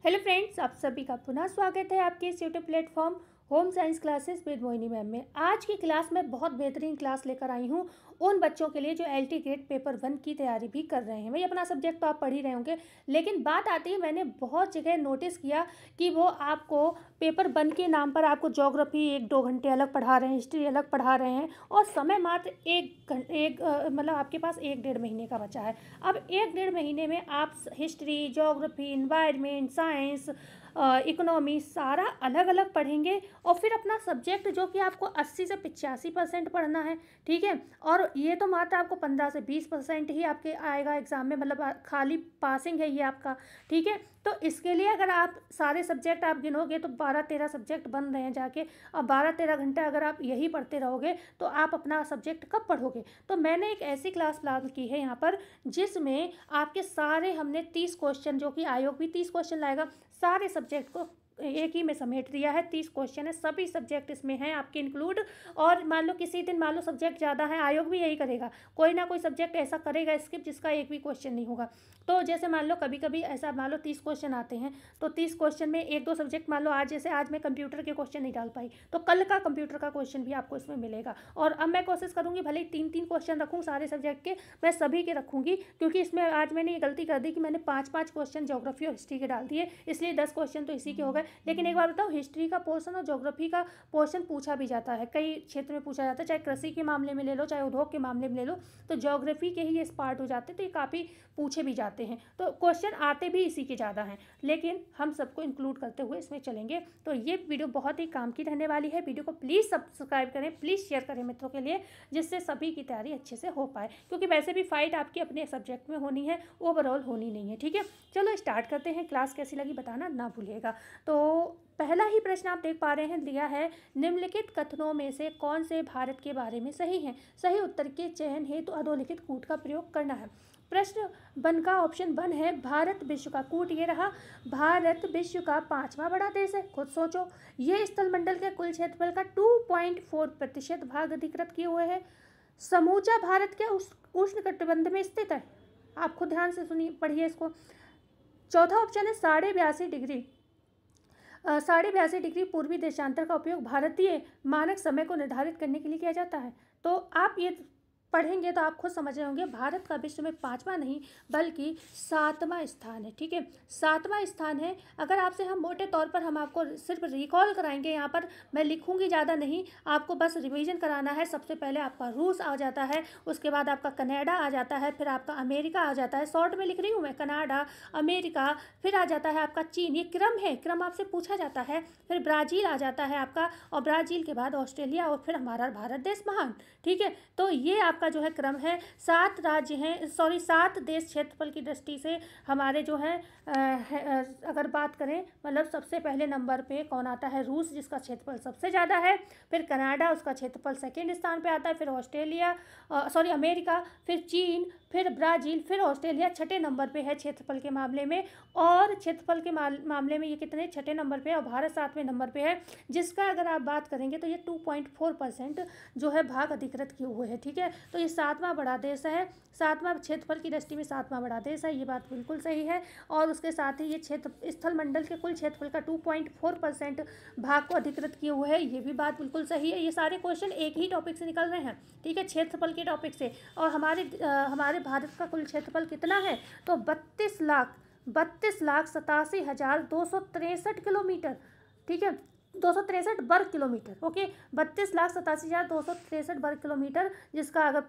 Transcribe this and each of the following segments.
Hello friends, आप सभी का पुनः स्वागत है आपके इस YouTube platform home science classes with Mohini ma'am में। आज की क्लास में बहुत बेहतरीन क्लास लेकर आई हूँ उन बच्चों के लिए जो एलटी ग्रेड पेपर 1 की तैयारी भी कर रहे हैं। भाई अपना सब्जेक्ट तो आप पढ़ ही रहे होंगे, लेकिन बात आती है मैंने बहुत जगह नोटिस किया कि वो आपको पेपर 1 के नाम पर आपको ज्योग्राफी 1-2 घंटे अलग पढ़ा रहे हैं, हिस्ट्री अलग पढ़ा रहे हैं और समय मात्र मतलब आपके पास 1-1.5 महीने का बचा है। अब 1-1.5 महीने में आप history, geography, environment, science, economy सारा अलग अलग पढ़ेंगे और फिर अपना सब्जेक्ट जो कि आपको 80 से 85% पढ़ना है, ठीक है। और ये तो मात्र आपको 15 से 20% ही आपके आएगा एग्ज़ाम में, मतलब खाली पासिंग है ये आपका, ठीक है। तो इसके लिए अगर आप सारे सब्जेक्ट आप गिनोगे तो 12-13 सब्जेक्ट बन रहे हैं जाके, और 12-13 घंटे अगर आप यही पढ़ते रहोगे तो आप अपना सब्जेक्ट कब पढ़ोगे। तो मैंने एक ऐसी क्लास प्लान की है यहाँ पर जिसमें आपके सारे हमने 30 क्वेश्चन, जो कि आयोग भी 30 क्वेश्चन लाएगा, सारे सब्जेक्ट को एक ही में समेट दिया है। 30 क्वेश्चन है, सभी सब्जेक्ट इसमें हैं आपके इंक्लूड। और मान लो किसी दिन मान लो सब्जेक्ट ज़्यादा है, आयोग भी यही करेगा, कोई ना कोई सब्जेक्ट ऐसा करेगा स्किप जिसका एक भी क्वेश्चन नहीं होगा। तो जैसे मान लो कभी कभी ऐसा मान लो 30 क्वेश्चन आते हैं, तो 30 क्वेश्चन में 1-2 सब्जेक्ट मान लो आज, जैसे आज मैं कंप्यूटर के क्वेश्चन नहीं डाल पाई, तो कल का कंप्यूटर का क्वेश्चन भी आपको इसमें मिलेगा। और अब मैं कोशिश करूँगी भले ही 3-3 क्वेश्चन रखूँ सारे सब्जेक्ट के, मैं सभी के रखूँगी, क्योंकि इसमें आज मैंने ये गलती कर दी कि मैंने 5-5 क्वेश्चन ज्योग्राफी और हिस्ट्री के डाल दिए, इसलिए 10 क्वेश्चन तो इसी के हो गए। लेकिन एक बार बताओ, हिस्ट्री का पोर्शन और ज्योग्राफी का पोर्शन पूछा भी जाता है, कई क्षेत्र में पूछा जाता है, चाहे कृषि के मामले में ले लो, चाहे उद्योग के मामले में ले लो, तो ज्योग्राफी के ही ये पार्ट हो जाते हैं, तो ये काफ़ी पूछे भी जाते हैं, तो क्वेश्चन आते भी इसी के ज़्यादा हैं, लेकिन हम सबको इंक्लूड करते हुए इसमें चलेंगे। तो ये वीडियो बहुत ही काम की रहने वाली है। वीडियो को प्लीज़ सब्सक्राइब करें, प्लीज़ शेयर करें मित्रों के लिए, जिससे सभी की तैयारी अच्छे से हो पाए, क्योंकि वैसे भी फाइट आपकी अपने सब्जेक्ट में होनी है, ओवरऑल होनी नहीं है, ठीक है। चलो स्टार्ट करते हैं। क्लास कैसी लगी बताना ना भूलिएगा। तो पहला ही प्रश्न आप देख पा रहे हैं, दिया है निम्नलिखित कथनों में से कौन से भारत के बारे में सही है। सही उत्तर के चयन हेतु अधोलिखित कूट का प्रयोग करना है। प्रश्न 1 का ऑप्शन 1 है भारत विश्व का कूट ये रहा। भारत विश्व का 5वां बड़ा देश है, खुद सोचो। ये स्थलमंडल के कुल क्षेत्रफल का 2.4% भाग अधिकृत किए हुए है। समूचा भारत के उष्णकटिबंध में स्थित है। आप खुद ध्यान से सुनिए, पढ़िए इसको। चौथा ऑप्शन है 82.5 डिग्री पूर्वी देशांतर का उपयोग भारतीय मानक समय को निर्धारित करने के लिए किया जाता है। तो आप ये पढ़ेंगे तो आप खुद समझ रहे होंगे, भारत का विश्व में 5वां नहीं बल्कि 7वां स्थान है, ठीक है, 7वां स्थान है। अगर आपसे हम मोटे तौर पर हम आपको सिर्फ रिकॉल कराएंगे, यहाँ पर मैं लिखूंगी ज़्यादा नहीं, आपको बस रिवीजन कराना है। सबसे पहले आपका रूस आ जाता है, उसके बाद आपका कनाडा आ जाता है, फिर आपका अमेरिका आ जाता है, शॉर्ट में लिख रही हूँ मैं, कनाडा, अमेरिका, फिर आ जाता है आपका चीन, ये क्रम है, क्रम आपसे पूछा जाता है। फिर ब्राज़ील आ जाता है आपका, और ब्राज़ील के बाद ऑस्ट्रेलिया, और फिर हमारा भारत देश महान, ठीक है। तो ये आपका जो है क्रम है। 7 राज्य हैं, 7 देश क्षेत्रफल की दृष्टि से हमारे जो है अगर बात करें, मतलब सबसे पहले नंबर पे कौन आता है, रूस, जिसका क्षेत्रफल सबसे ज़्यादा है, फिर कनाडा, उसका क्षेत्रफल सेकेंड स्थान पे आता है, फिर अमेरिका, फिर चीन, फिर ब्राज़ील, फिर ऑस्ट्रेलिया छठे नंबर पे है क्षेत्रफल के मामले में। और क्षेत्रफल के मामले में ये कितने, छठे नंबर पे है, और भारत 7वें नंबर पे है, जिसका अगर आप बात करेंगे तो ये 2.4% जो है भाग अधिकृत किए हुए हैं, ठीक है। तो ये 7वां बड़ा देश है, 7वां क्षेत्रफल की दृष्टि में 7वां बड़ा देश है, ये बात बिल्कुल सही है। और उसके साथ ही ये क्षेत्र स्थल मंडल के कुल क्षेत्रफल का 2.4% भाग को अधिकृत किए हुए है, ये भी बात बिल्कुल सही है। ये सारे क्वेश्चन एक ही टॉपिक से निकल रहे हैं, ठीक है, क्षेत्रफल के टॉपिक से। और हमारे भारत का कुल क्षेत्रफल कितना है, तो 32,87,263 किलोमीटर, ठीक है, 263 वर्ग किलोमीटर, ओके, 32,87,263 वर्ग किलोमीटर, जिसका अगर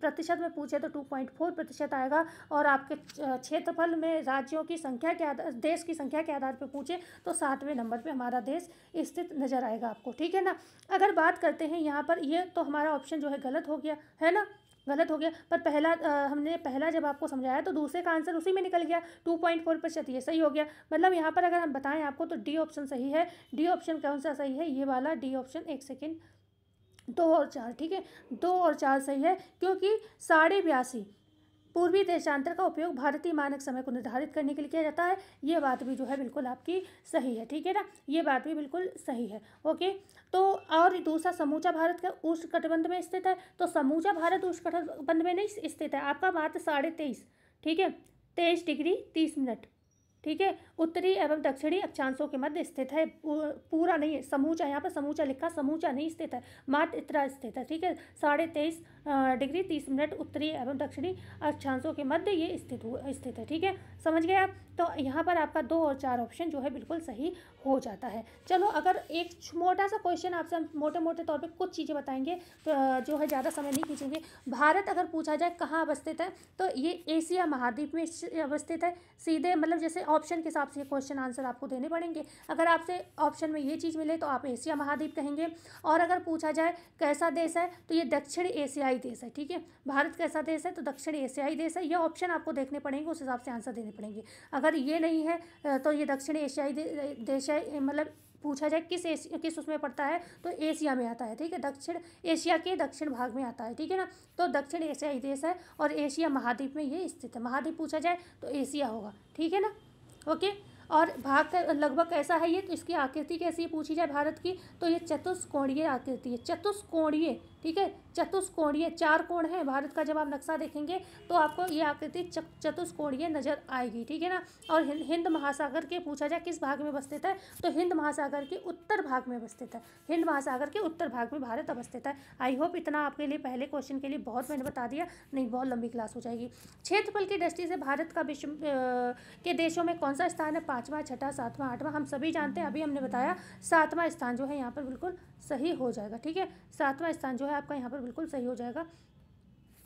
प्रतिशत में पूछे तो 2.4% आएगा। और आपके क्षेत्रफल में राज्यों की संख्या के आधार, देश की संख्या के आधार पर पूछे तो 7वें नंबर पे हमारा देश स्थित नज़र आएगा आपको, ठीक है ना। अगर बात करते हैं यहाँ पर, ये तो हमारा ऑप्शन जो है गलत हो गया है ना, गलत हो गया, पर हमने पहला जब आपको समझाया तो दूसरे का आंसर उसी में निकल गया, 2.4%, ये सही हो गया। मतलब यहाँ पर अगर हम बताएं आपको तो डी ऑप्शन सही है। डी ऑप्शन कौन सा सही है, ये वाला डी ऑप्शन, एक सेकेंड, 2 और 4, ठीक है, 2 और 4 सही है, क्योंकि 82.5 पूर्वी देशांतर का उपयोग भारतीय मानक समय को निर्धारित करने के लिए किया जाता है। ये बात भी जो है बिल्कुल आपकी सही है, ठीक है ना, ये बात भी बिल्कुल सही है, ओके। तो और दूसरा, समूचा भारत का उष्णकटिबंध में स्थित है, तो समूचा भारत उष्णकटिबंध में नहीं स्थित है, आपका मात्र 23.5, ठीक है, 23 डिग्री 30 मिनट, ठीक है। उत्तरी एवं दक्षिणी अक्षांशों के मध्य स्थित है, पूरा नहीं है, समूचा, यहाँ पर समूचा लिखा, समूचा नहीं स्थित है, मात्र इतना स्थित है। ठीक है, 23.5 डिग्री 30 मिनट उत्तरी एवं दक्षिणी अक्षांशों के मध्य ये स्थित है। ठीक है, समझ गए आप। तो यहाँ पर आपका 2 और 4 ऑप्शन जो है बिल्कुल सही हो जाता है। चलो, अगर एक मोटा सा क्वेश्चन आपसे हम मोटे मोटे तौर पे कुछ चीज़ें बताएंगे, तो जो है ज़्यादा समय नहीं खींचेंगे। भारत अगर पूछा जाए कहाँ अवस्थित है, तो ये एशिया महाद्वीप में अवस्थित है। सीधे मतलब जैसे ऑप्शन के हिसाब से क्वेश्चन आंसर आपको देने पड़ेंगे। अगर आपसे ऑप्शन में ये चीज़ मिले तो आप एशिया महाद्वीप कहेंगे। और अगर पूछा जाए कैसा देश है, तो ये दक्षिण एशियाई देश है। ठीक है, भारत कैसा देश है, तो दक्षिण एशियाई देश है। ये ऑप्शन आपको देखने पड़ेंगे, उस हिसाब से आंसर देने पड़ेंगे। अगर ये नहीं है तो ये दक्षिण एशियाई देश है, मतलब पूछा जाए किस उसमें पड़ता है, तो एशिया में आता है। ठीक है, दक्षिण एशिया के दक्षिण भाग में आता है। ठीक है ना, तो दक्षिण एशियाई देश है और एशिया महाद्वीप में ये स्थित है। महाद्वीप पूछा जाए तो एशिया होगा। ठीक है ना, ओके। और भाग का लगभग कैसा है ये, तो इसकी आकृति कैसी है पूछी जाए भारत की, तो ये चतुष्कोणीय आकृति है, चतुष्कोणीय। ठीक है, चतुष्कोणीय, 4 कोण है भारत का। जब आप नक्शा देखेंगे तो आपको ये आकृति चतुष्कोणीय नजर आएगी। ठीक है ना, और हिंद महासागर के पूछा जाए किस भाग में अवस्थित है, तो हिंद महासागर के उत्तर भाग में अवस्थित है। हिंद महासागर के उत्तर भाग में भारत अवस्थित है। आई होप इतना आपके लिए पहले क्वेश्चन के लिए बहुत मैंने बता दिया, नहीं बहुत लंबी क्लास हो जाएगी। क्षेत्रफल की दृष्टि से भारत का विश्व के देशों में कौन सा स्थान है, 5वां, 6वां, 7वां, 8वां, हम सभी जानते हैं, अभी हमने बताया 7वां स्थान जो है यहाँ पर बिल्कुल सही हो जाएगा। ठीक है, 7वां स्थान जो है आपका यहाँ पर बिल्कुल सही हो जाएगा।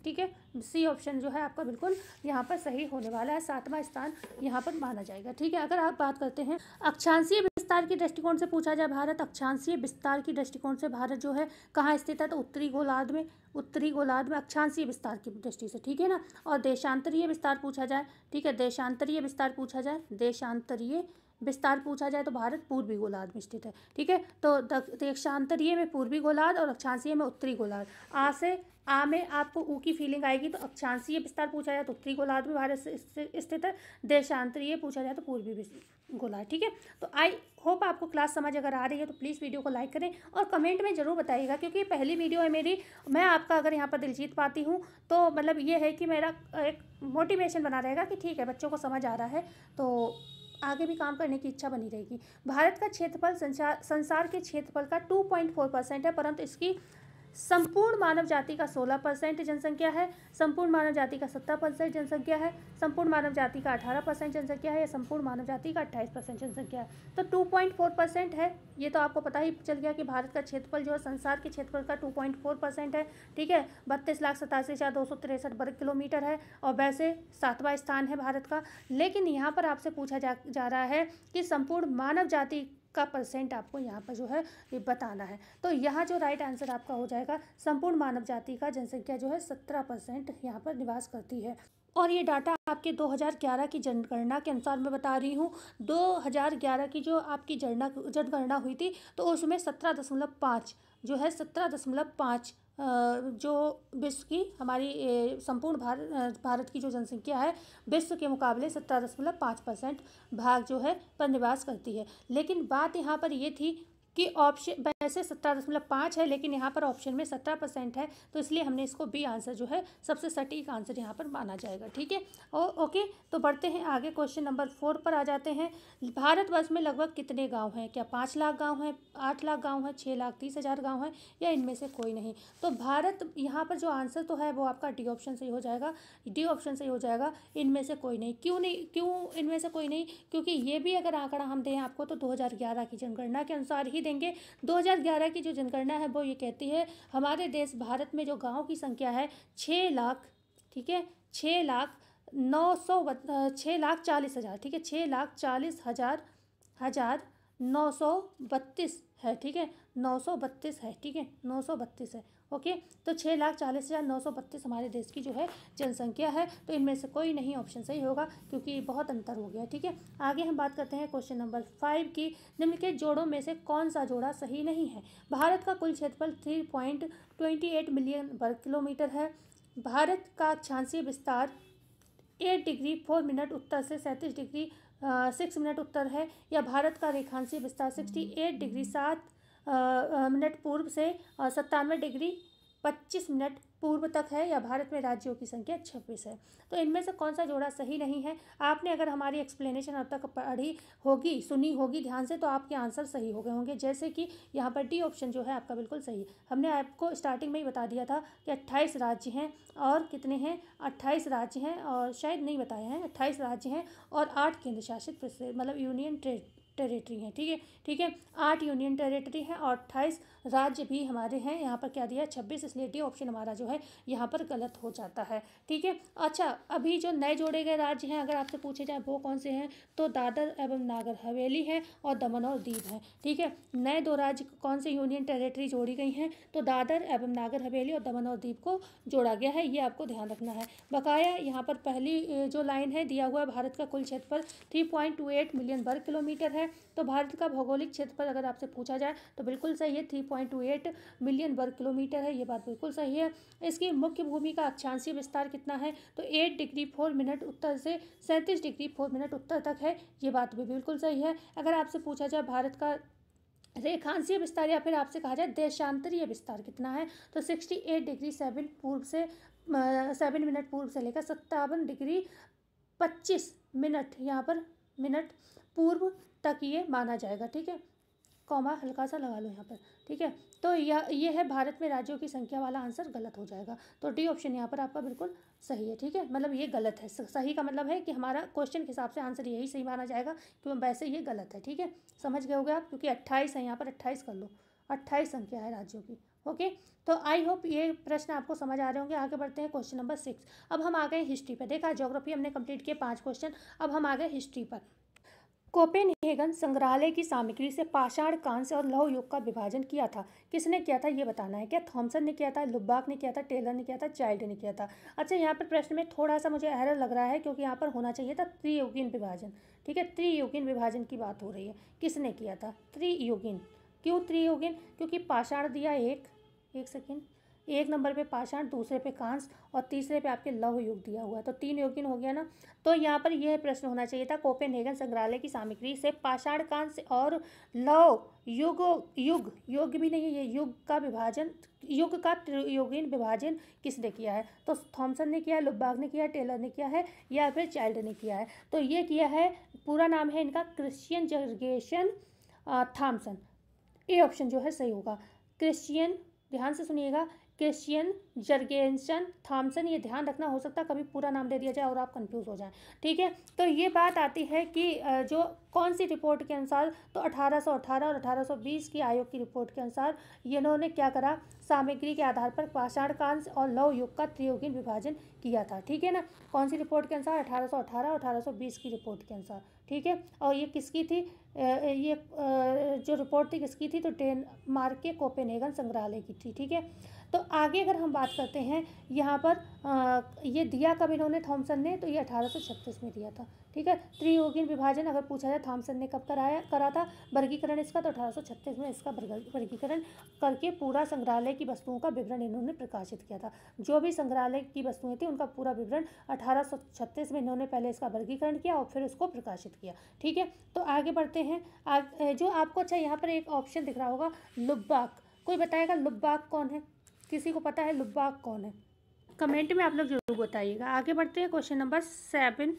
ठीक है, सी ऑप्शन जो है आपका बिल्कुल यहाँ पर सही होने वाला है, 7वां स्थान यहाँ पर माना जाएगा। ठीक है, अगर आप बात करते हैं अक्षांशीय विस्तार की दृष्टिकोण से पूछा जाए भारत, अक्षांशीय विस्तार की दृष्टिकोण से भारत जो है कहाँ स्थित है, तो उत्तरी गोलार्ध में, उत्तरी गोलार्ध में अक्षांशीय विस्तार की दृष्टि से। ठीक है ना, और देशांतरीय विस्तार पूछा जाए, ठीक है, देशांतरीय विस्तार पूछा जाए, देशांतरीय विस्तार पूछा जाए तो भारत पूर्वी गोलार्ध में स्थित है। ठीक है, तो देशांतरीय में पूर्वी गोलार्ध और अक्षांशीय में उत्तरी गोलार्ध। आ से आ में आपको ऊ की फीलिंग आएगी, तो अक्षांशीय विस्तार पूछा जाए तो उत्तरी गोलार्ध में भारत स्थित है, देशांतरीय पूछा जाए तो पूर्वी गोलार्ध। ठीक है, तो आई होप आपको क्लास समझ अगर आ रही है तो प्लीज़ वीडियो को लाइक करें और कमेंट में ज़रूर बताइएगा, क्योंकि ये पहली वीडियो है मेरी। मैं आपका अगर यहाँ पर दिल जीत पाती हूँ तो मतलब ये है कि मेरा एक मोटिवेशन बना रहेगा कि ठीक है बच्चों को समझ आ रहा है, तो आगे भी काम करने की इच्छा बनी रहेगी। भारत का क्षेत्रफल संसार के क्षेत्रफल का 2.4% है, परंतु इसकी संपूर्ण मानव जाति का 16% जनसंख्या है, संपूर्ण मानव जाति का 70% जनसंख्या है, संपूर्ण मानव जाति का 18% जनसंख्या है, या संपूर्ण मानव जाति का 28% जनसंख्या है। तो 2.4% है, ये तो आपको पता ही चल गया कि भारत का क्षेत्रफल जो है संसार के क्षेत्रफल का 2.4% है। ठीक है, 32,87,263 वर्ग किलोमीटर है, और वैसे 7वां स्थान है भारत का। लेकिन यहाँ पर आपसे पूछा जा रहा है कि संपूर्ण मानव जाति का परसेंट आपको यहाँ पर जो है ये बताना है। तो यहाँ जो राइट आंसर आपका हो जाएगा, संपूर्ण मानव जाति का जनसंख्या जो है 17% यहाँ पर निवास करती है। और ये डाटा आपके 2011 की जनगणना के अनुसार मैं बता रही हूँ। 2011 की जो आपकी जनगणना हुई थी, तो उसमें 17.5 जो है 17.5 जो विश्व की हमारी संपूर्ण भारत की जो जनसंख्या है विश्व के मुकाबले 17.5% भाग जो है पर निवास करती है। लेकिन बात यहाँ पर ये थी कि ऑप्शन वैसे 17.5 है, लेकिन यहाँ पर ऑप्शन में 17% है, तो इसलिए हमने इसको बी आंसर जो है सबसे सटीक आंसर यहाँ पर माना जाएगा। ठीक है, ओके। तो बढ़ते हैं आगे, क्वेश्चन नंबर 4 पर आ जाते हैं। भारतवर्ष में लगभग कितने गांव हैं, क्या 5 लाख गांव हैं, 8 लाख गांव हैं, 6,30,000 गांव हैं, या इनमें से कोई नहीं। तो भारत यहाँ पर जो आंसर तो है वो आपका डी ऑप्शन से ही हो जाएगा, डी ऑप्शन से ही हो जाएगा, इनमें से कोई नहीं। क्यों नहीं, क्यों इनमें से कोई नहीं, क्योंकि ये भी अगर आंकड़ा हम दें आपको तो 2011 की जनगणना के अनुसार ही देंगे। 2011 की जो जनगणना है वो ये कहती है हमारे देश भारत में जो गांव की संख्या है 6 लाख, ठीक है, 6,40,000, ठीक है, 6,40,932 है। ठीक है, 932 है, ठीक है, 932 है, ओके। तो 6,40,932 हमारे देश की जो है जनसंख्या है, तो इनमें से कोई नहीं ऑप्शन सही होगा, क्योंकि बहुत अंतर हो गया। ठीक है, आगे हम बात करते हैं क्वेश्चन नंबर 5 की। निम्नलिखित जोड़ों में से कौन सा जोड़ा सही नहीं है। भारत का कुल क्षेत्रफल 3.28 मिलियन वर्ग किलोमीटर है। भारत का अक्षांशीय विस्तार 8 डिग्री 4 मिनट उत्तर से 37 डिग्री 6 मिनट उत्तर है, या भारत का रेखांशीय विस्तार 68 डिग्री 7 मिनट पूर्व से 97 डिग्री 25 मिनट पूर्व तक है या भारत में राज्यों की संख्या 26 है। तो इनमें से कौन सा जोड़ा सही नहीं है? आपने अगर हमारी एक्सप्लेनेशन अब तक पढ़ी होगी, सुनी होगी ध्यान से, तो आपके आंसर सही हो गए होंगे। जैसे कि यहाँ पर डी ऑप्शन जो है आपका बिल्कुल सही है। हमने आपको स्टार्टिंग में ही बता दिया था कि 28 राज्य हैं और कितने हैं, 28 राज्य हैं और शायद नहीं बताए हैं, 28 राज्य हैं और 8 केंद्र शासित प्रदेश मतलब यूनियन टेरिटरी हैं। ठीक है 8 यूनियन टेरिटरी हैं और 28 राज्य भी हमारे हैं। यहाँ पर क्या दिया 26, इसलिए डी ऑप्शन हमारा जो है यहाँ पर गलत हो जाता है। ठीक है, अच्छा अभी जो नए जोड़े गए राज्य हैं अगर आपसे पूछे जाए वो कौन से हैं, तो दादर एवं नागर हवेली है और दमन और दीव है। ठीक है, नए 2 राज्य कौन से यूनियन टेरिटरी जोड़ी गई हैं, तो दादर एवं नागर हवेली और दमन और दीव को जोड़ा गया है, ये आपको ध्यान रखना है। बकाया यहाँ पर पहली जो लाइन है दिया हुआ है भारत का कुल क्षेत्रफल 3.28 मिलियन वर्ग किलोमीटर है। तो भारत का भौगोलिक क्षेत्रफल अगर आपसे पूछा जाए तो बिल्कुल सही है, 3.28 मिलियन वर्ग किलोमीटर है, ये बात बिल्कुल सही है। इसकी मुख्य भूमि का अक्षांशीय विस्तार कितना है, तो 8 डिग्री 4 मिनट उत्तर से 37 डिग्री 4 मिनट उत्तर तक है, ये बात भी बिल्कुल सही है। अगर आपसे पूछा जाए भारत का रेखांशीय विस्तार या फिर आपसे कहा जाए देशांतरीय विस्तार कितना है, तो 68 डिग्री 7 पूर्व से 7 मिनट पूर्व से लेकर 57 डिग्री 25 मिनट यहाँ पर मिनट पूर्व तक ये माना जाएगा। ठीक है, कॉमा हल्का सा लगा लो यहाँ पर। ठीक है, तो ये है भारत में राज्यों की संख्या वाला आंसर गलत हो जाएगा। तो डी ऑप्शन यहाँ पर आपका बिल्कुल सही है। ठीक है, मतलब ये गलत है, सही का मतलब है कि हमारा क्वेश्चन के हिसाब से आंसर यही सही माना जाएगा, क्योंकि वैसे ये गलत है। ठीक है, समझ गए होगे आप, क्योंकि 28 है यहाँ पर, 28 कर लो, 28 संख्या है राज्यों की। ओके, तो आई होप ये प्रश्न आपको समझ आ रहे होंगे। आगे बढ़ते हैं क्वेश्चन नंबर 6। अब हम आ गए हिस्ट्री पर। देखा ज्योग्राफी हमने कंप्लीट किया 5 क्वेश्चन, अब हम आ गए हिस्ट्री पर। कोपेनहेगन संग्रहालय की सामग्री से पाषाण, कांस्य और लौह युग का विभाजन किया था। किसने किया था ये बताना है। क्या थॉमसन ने किया था, लुबाक ने किया था, टेलर ने किया था, चाइल्ड ने किया था। अच्छा, यहाँ पर प्रश्न में थोड़ा सा मुझे एरर लग रहा है, क्योंकि यहाँ पर होना चाहिए था त्रियुगीन विभाजन। ठीक है, त्रियुगीन विभाजन की बात हो रही है, किसने किया था त्रियुगीन। क्यों त्रियुगीन, क्योंकि पाषाण दिया एक सेकेंड, एक नंबर पे पाषाण, दूसरे पे कांस्य और तीसरे पे आपके लौह युग दिया हुआ है, तो 3 युगीन हो गया ना। तो यहाँ पर यह प्रश्न होना चाहिए था, कोपेनहेगन संग्रहालय की सामग्री से पाषाण, कांस्य और लौह युग भी नहीं है, ये युग का विभाजन, युग का त्रियुगीन विभाजन किसने किया है, तो थॉमसन ने किया है, लुबाक ने किया है, टेलर ने किया है या फिर चाइल्ड ने किया है। तो ये किया है, पूरा नाम है इनका क्रिश्चियन जर्गेशन थॉमसन। ए ऑप्शन जो है सही होगा। क्रिश्चियन, ध्यान से सुनिएगा, क्रिश्चियन जर्गेसन थॉमसन, ये ध्यान रखना, हो सकता है कभी पूरा नाम दे दिया जाए और आप कंफ्यूज हो जाएं। ठीक है, तो ये बात आती है कि जो कौन सी रिपोर्ट के अनुसार, तो 1818 और 1820 की आयोग की रिपोर्ट के अनुसार इन्होंने क्या करा, सामग्री के आधार पर पाषाण, कांस्य और लौह युग का त्रियुगीन विभाजन किया था। ठीक है ना, कौन सी रिपोर्ट के अनुसार, 1818 और 1820 की रिपोर्ट के अनुसार। ठीक है, और ये किसकी थी, ये जो रिपोर्ट थी किसकी थी, तो डेनमार्क के कोपेनहेगन संग्रहालय की थी। ठीक है, तो आगे अगर हम बात करते हैं यहाँ पर ये दिया कब इन्होंने थॉमसन ने, तो ये 1836 में दिया था। ठीक है, त्रियुगीन विभाजन अगर पूछा जाए थॉमसन ने कब करा था वर्गीकरण इसका, तो 1836 में इसका वर्गीकरण करके पूरा संग्रहालय की वस्तुओं का विवरण इन्होंने प्रकाशित किया था। जो भी संग्रहालय की वस्तुएं थी उनका पूरा विवरण 1836 में इन्होंने पहले इसका वर्गीकरण किया और फिर उसको प्रकाशित किया। ठीक है, तो आगे बढ़ते हैं। जो आपको अच्छा यहाँ पर एक ऑप्शन दिख रहा होगा लुबाक, कोई बताएगा लुबाक कौन है, किसी को पता है लुबाक कौन है, कमेंट में आप लोग जरूर बताइएगा। आगे बढ़ते हैं क्वेश्चन नंबर 7।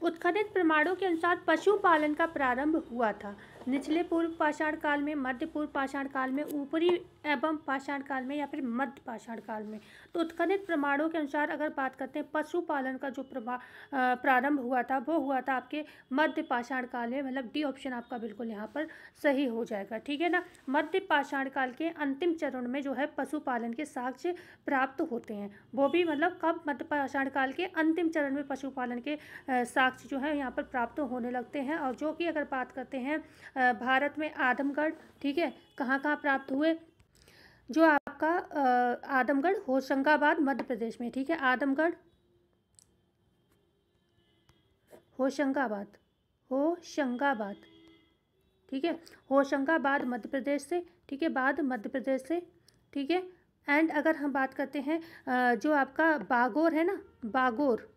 उत्खनन प्रमाणों के अनुसार पशुपालन का प्रारंभ हुआ था निचले पूर्व पाषाण काल में, मध्य पूर्व पाषाण काल में, ऊपरी एवं पाषाण काल में या फिर मध्य पाषाण काल में। तो उत्खनन प्रमाणों के अनुसार अगर बात करते हैं पशुपालन का जो प्रारंभ हुआ था वो हुआ था आपके मध्य पाषाण काल में, मतलब डी ऑप्शन आपका बिल्कुल यहाँ पर सही हो जाएगा। ठीक है ना, मध्य पाषाण काल के अंतिम चरण में जो है पशुपालन के साक्ष्य प्राप्त होते हैं, वो भी मतलब कब, मध्य पाषाण काल के अंतिम चरण में पशुपालन के साक्ष्य जो है यहाँ पर प्राप्त होने लगते हैं। और जो कि अगर बात करते हैं भारत में आदमगढ़, ठीक है, कहाँ कहाँ प्राप्त हुए, जो आपका आदमगढ़, होशंगाबाद मध्य प्रदेश में। ठीक है, आदमगढ़, होशंगाबाद, ठीक है, होशंगाबाद मध्य प्रदेश से। ठीक है, बाद मध्य प्रदेश से। ठीक है, एंड अगर हम बात करते हैं जो आपका बागोर है ना, बागोर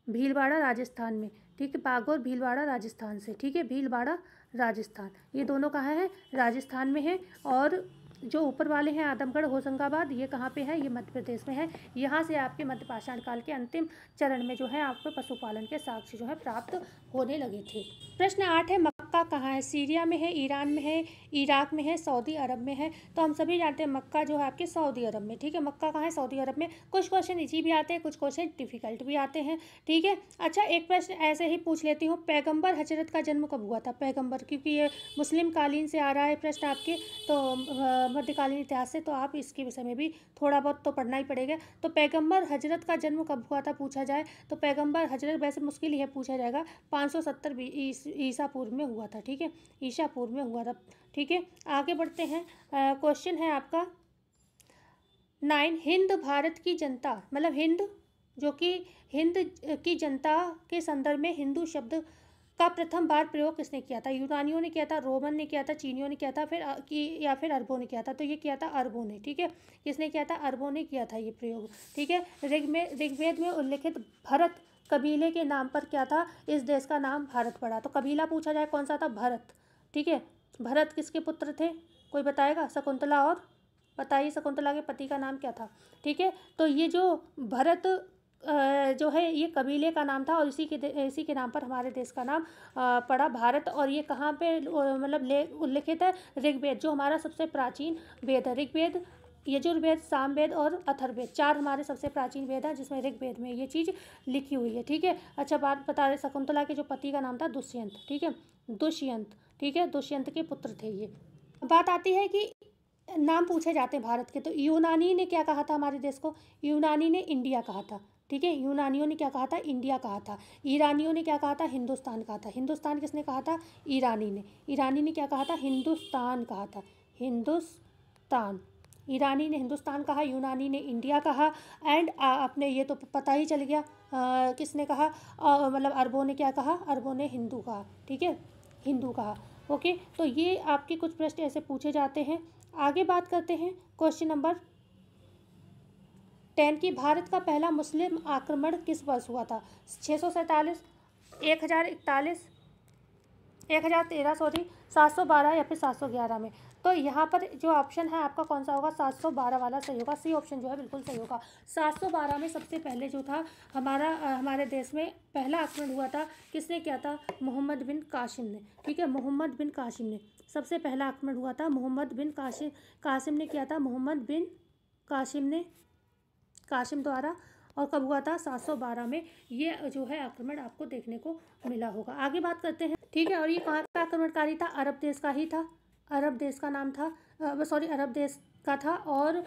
भीलवाड़ा राजस्थान में। ठीक है, बागोर भीलवाड़ा राजस्थान से। ठीक है, भीलवाड़ा राजस्थान, ये दोनों कहाँ हैं, राजस्थान में है। और जो ऊपर वाले हैं आदमगढ़ होशंगाबाद, ये कहाँ पे है, ये मध्य प्रदेश में है। यहाँ से आपके मध्यपाषाण काल के अंतिम चरण में जो है आपको पशुपालन के साक्ष्य जो है प्राप्त होने लगे थे। प्रश्न 8 है, मक्का कहाँ है? सीरिया में है, ईरान में है, इराक में है, सऊदी अरब में है। तो हम सभी जानते हैं मक्का जो है आपके सऊदी अरब में, ठीक है। मक्का कहाँ है? सऊदी अरब में। कुछ क्वेश्चन इजी भी आते हैं, कुछ क्वेश्चन डिफिकल्ट भी आते हैं, ठीक है। अच्छा, एक प्रश्न ऐसे ही पूछ लेती हूँ, पैगंबर हजरत का जन्म कब हुआ था? पैगंबर, क्योंकि ये मुस्लिम कालीन से आ रहा है प्रश्न आपके, तो मध्यकालीन इतिहास से, तो आप इसके विषय में भी थोड़ा बहुत तो पढ़ना ही पड़ेगा। तो पैगंबर हजरत का जन्म कब हुआ था पूछा जाए तो पैगंबर हजरत, वैसे मुश्किल ही है पूछा जाएगा, 570 ईसा पूर्व में हुआ था, ठीक है। ईसा पूर्व में हुआ था, ठीक है। आगे बढ़ते हैं। क्वेश्चन है आपका 9, हिंद भारत की जनता, मतलब हिंद जो कि हिंद की जनता के संदर्भ में हिंदू शब्द का प्रथम बार प्रयोग किसने किया था? यूनानियों ने किया था, रोमन ने किया था, चीनियों ने किया था, या फिर अरबों ने किया था? तो ये किया था अरबों ने, ठीक है। किसने किया था? अरबों ने किया था ये प्रयोग, ठीक है। ऋग्वेद में उल्लिखित भरत कबीले के नाम पर क्या था? इस देश का नाम भारत पड़ा। तो कबीला पूछा जाए कौन सा था? भरत, ठीक है। भरत किसके पुत्र थे? कोई बताएगा? शकुंतला, और बताइए शकुंतला के पति का नाम क्या था? ठीक है। तो ये जो भरत जो है ये कबीले का नाम था, और इसी के नाम पर हमारे देश का नाम पड़ा भारत। और ये कहाँ पे मतलब उल्लिखित है? ऋग्वेद, जो हमारा सबसे प्राचीन वेद है। ऋग्वेद, यजुर्वेद, सामवेद और अथर्ववेद, 4 हमारे सबसे प्राचीन वेद हैं, जिसमें ऋग्वेद में ये चीज़ लिखी हुई है, ठीक है। अच्छा, बात बता रहे, शकुंतला के जो पति का नाम था दुष्यंत, ठीक है। दुष्यंत, ठीक है, दुष्यंत के पुत्र थे ये। बात आती है कि नाम पूछे जाते हैं भारत के, तो यूनानी ने क्या कहा था हमारे देश को? यूनानी ने इंडिया कहा था, ठीक है। यूनानियों ने क्या कहा था? इंडिया कहा था। ईरानियों ने क्या कहा था? हिंदुस्तान कहा था। हिंदुस्तान किसने कहा था? ईरानी ने। ईरानी ने क्या कहा था? हिंदुस्तान कहा था। हिंदुस्तान, ईरानी ने हिंदुस्तान कहा, यूनानी ने इंडिया कहा। एंड अपने ये तो पता ही चल गया किसने कहा, मतलब अरबों ने क्या कहा? अरबों ने हिंदू कहा, ठीक है, हिंदू कहा। ओके, तो ये आपके कुछ प्रश्न ऐसे पूछे जाते हैं। आगे बात करते हैं क्वेश्चन नंबर 10 की, भारत का पहला मुस्लिम आक्रमण किस वर्ष हुआ था? 647, 1041, 1013, सॉरी 712 या फिर 711 में। तो यहाँ पर जो ऑप्शन है आपका कौन सा होगा? 712 वाला सही होगा। सी ऑप्शन जो है बिल्कुल सही होगा। 712 में सबसे पहले जो था हमारे देश में पहला आक्रमण हुआ था, किसने किया था? मोहम्मद बिन कासिम ने, ठीक है। मोहम्मद बिन कासिम ने सबसे पहला आक्रमण हुआ था, मोहम्मद बिन कासिम ने किया था, मोहम्मद बिन कासिम द्वारा। और कब हुआ था? 712 में ये जो है आक्रमण आपको देखने को मिला होगा। आगे बात करते हैं, ठीक है। और ये कहाँ का आक्रमणकारी था? अरब देश का ही था, अरब देश का नाम था, अरब देश का था। और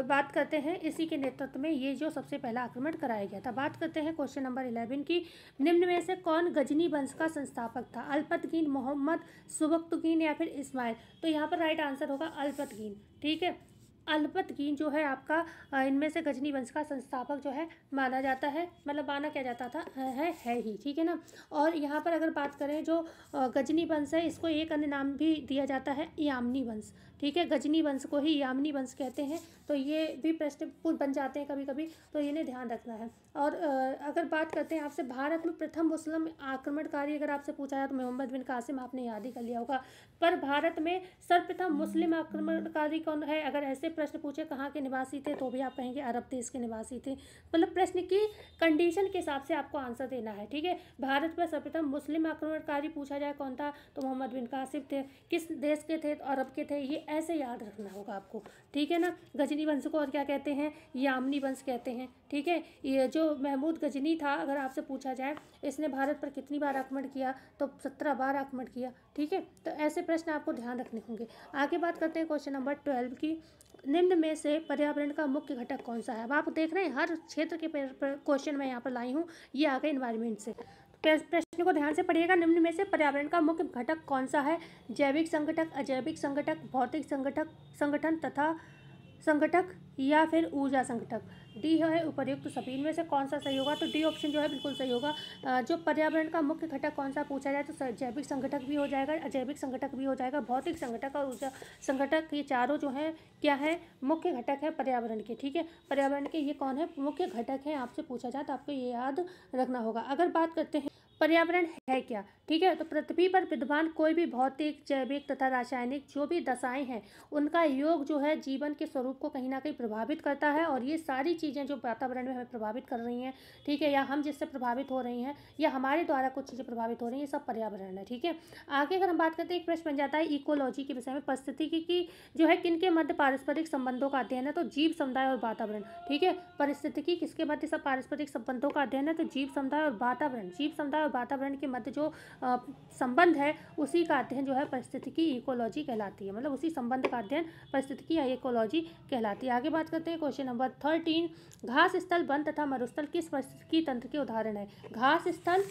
बात करते हैं इसी के नेतृत्व में ये जो सबसे पहला आक्रमण कराया गया था। बात करते हैं क्वेश्चन नंबर 11 की, निम्न में से कौन गजनी वंश का संस्थापक था? अल्पतगीन, मोहम्मद, सुबक्तगीन या फिर इस्माइल? तो यहाँ पर राइट आंसर होगा अल्पतगीन, ठीक है। अल्पतगीन जो है आपका इनमें से गजनी वंश का संस्थापक जो है माना जाता है, मतलब माना क्या जाता था, है ही, ठीक है ना। और यहाँ पर अगर बात करें जो गजनी वंश है, इसको एक अन्य नाम भी दिया जाता है, यामनी वंश, ठीक है। गजनी वंश को ही यामनी वंश कहते हैं। तो ये भी प्रश्न बन जाते हैं कभी कभी, तो इन्हें ध्यान रखना है। और अगर बात करते हैं आपसे भारत में प्रथम मुस्लिम आक्रमणकारी अगर आपसे पूछा जाए तो मोहम्मद बिन कासिम, आपने याद ही कर लिया होगा। पर भारत में सर्वप्रथम मुस्लिम आक्रमणकारी कौन है? अगर ऐसे प्रश्न पूछे कहाँ के निवासी थे, तो भी आप कहेंगे अरब देश के निवासी थे। मतलब प्रश्न की कंडीशन के हिसाब से आपको आंसर देना है, ठीक है। भारत में सर्वप्रथम मुस्लिम आक्रमणकारी पूछा जाए कौन था, तो मोहम्मद बिन कासिम थे। किस देश के थे? तो अरब के थे। ये ऐसे याद रखना होगा आपको, ठीक है ना। गजनी वंश को और क्या कहते हैं? यामनी वंश कहते हैं, ठीक है। ये जो महमूद गजनी था, अगर आपसे पूछा जाए इसने भारत पर कितनी बार आक्रमण किया, तो 17 बार आक्रमण किया, ठीक है। तो ऐसे प्रश्न आपको ध्यान रखने होंगे। आगे बात करते हैं क्वेश्चन नंबर 12 की, निम्न में से पर्यावरण का मुख्य घटक कौन सा है? अब आप देख रहे हैं हर क्षेत्र के क्वेश्चन मैं यहाँ पर लाई हूँ, ये आ गए इन्वायरमेंट से। प्रश्न को ध्यान से पढ़िएगा, निम्न में से पर्यावरण का मुख्य घटक कौन सा है? जैविक संगठक, अजैविक संगठक, भौतिक संगठन तथा संगठक या फिर ऊर्जा संगठक? डी है उपर्युक्त सभी में से कौन सा सही होगा? तो डी ऑप्शन जो है बिल्कुल सही होगा। जो पर्यावरण का मुख्य घटक कौन सा पूछा जाए तो जैविक संगठक भी हो जाएगा, अजैविक संगठक भी हो जाएगा, भौतिक संगठक और ऊर्जा संगठक, ये चारों जो है क्या है? मुख्य घटक है पर्यावरण के, ठीक है। पर्यावरण के ये कौन है? मुख्य घटक है। आपसे पूछा जाए तो आपको ये याद रखना होगा। अगर बात करते हैं पर्यावरण है क्या, ठीक है। तो पृथ्वी पर विद्यमान कोई भी भौतिक, जैविक तथा रासायनिक जो भी दशाएं हैं उनका योग जो है जीवन के स्वरूप को कहीं ना कहीं प्रभावित करता है। और ये सारी चीज़ें जो वातावरण में हमें प्रभावित कर रही हैं, ठीक है, या हम जिससे प्रभावित हो रही हैं या हमारे द्वारा कुछ चीज़ें प्रभावित हो रही हैं, ये सब पर्यावरण है, ठीक है। आगे अगर हम बात करते हैं, एक प्रश्न बन जाता है इकोलॉजी के विषय में, पारिस्थितिकी की जो है किनके मध्य पारस्परिक संबंधों का अध्ययन है, तो जीव समुदाय और वातावरण, ठीक है। पारिस्थितिकी किसके मध्य सब पारस्परिक संबंधों का अध्ययन है, तो जीव समुदाय और वातावरण, जीव समुदाय और वातावरण के मध्य जो संबंध है उसी का अध्ययन जो है पारिस्थितिकी इकोलॉजी कहलाती है, मतलब उसी संबंध का अध्ययन पारिस्थितिकी या इकोलॉजी कहलाती है। आगे बात करते हैं क्वेश्चन नंबर 13, घास स्थल, वन तथा मरुस्थल किस पारिस्थितिकी तंत्र के उदाहरण है। घास स्थल,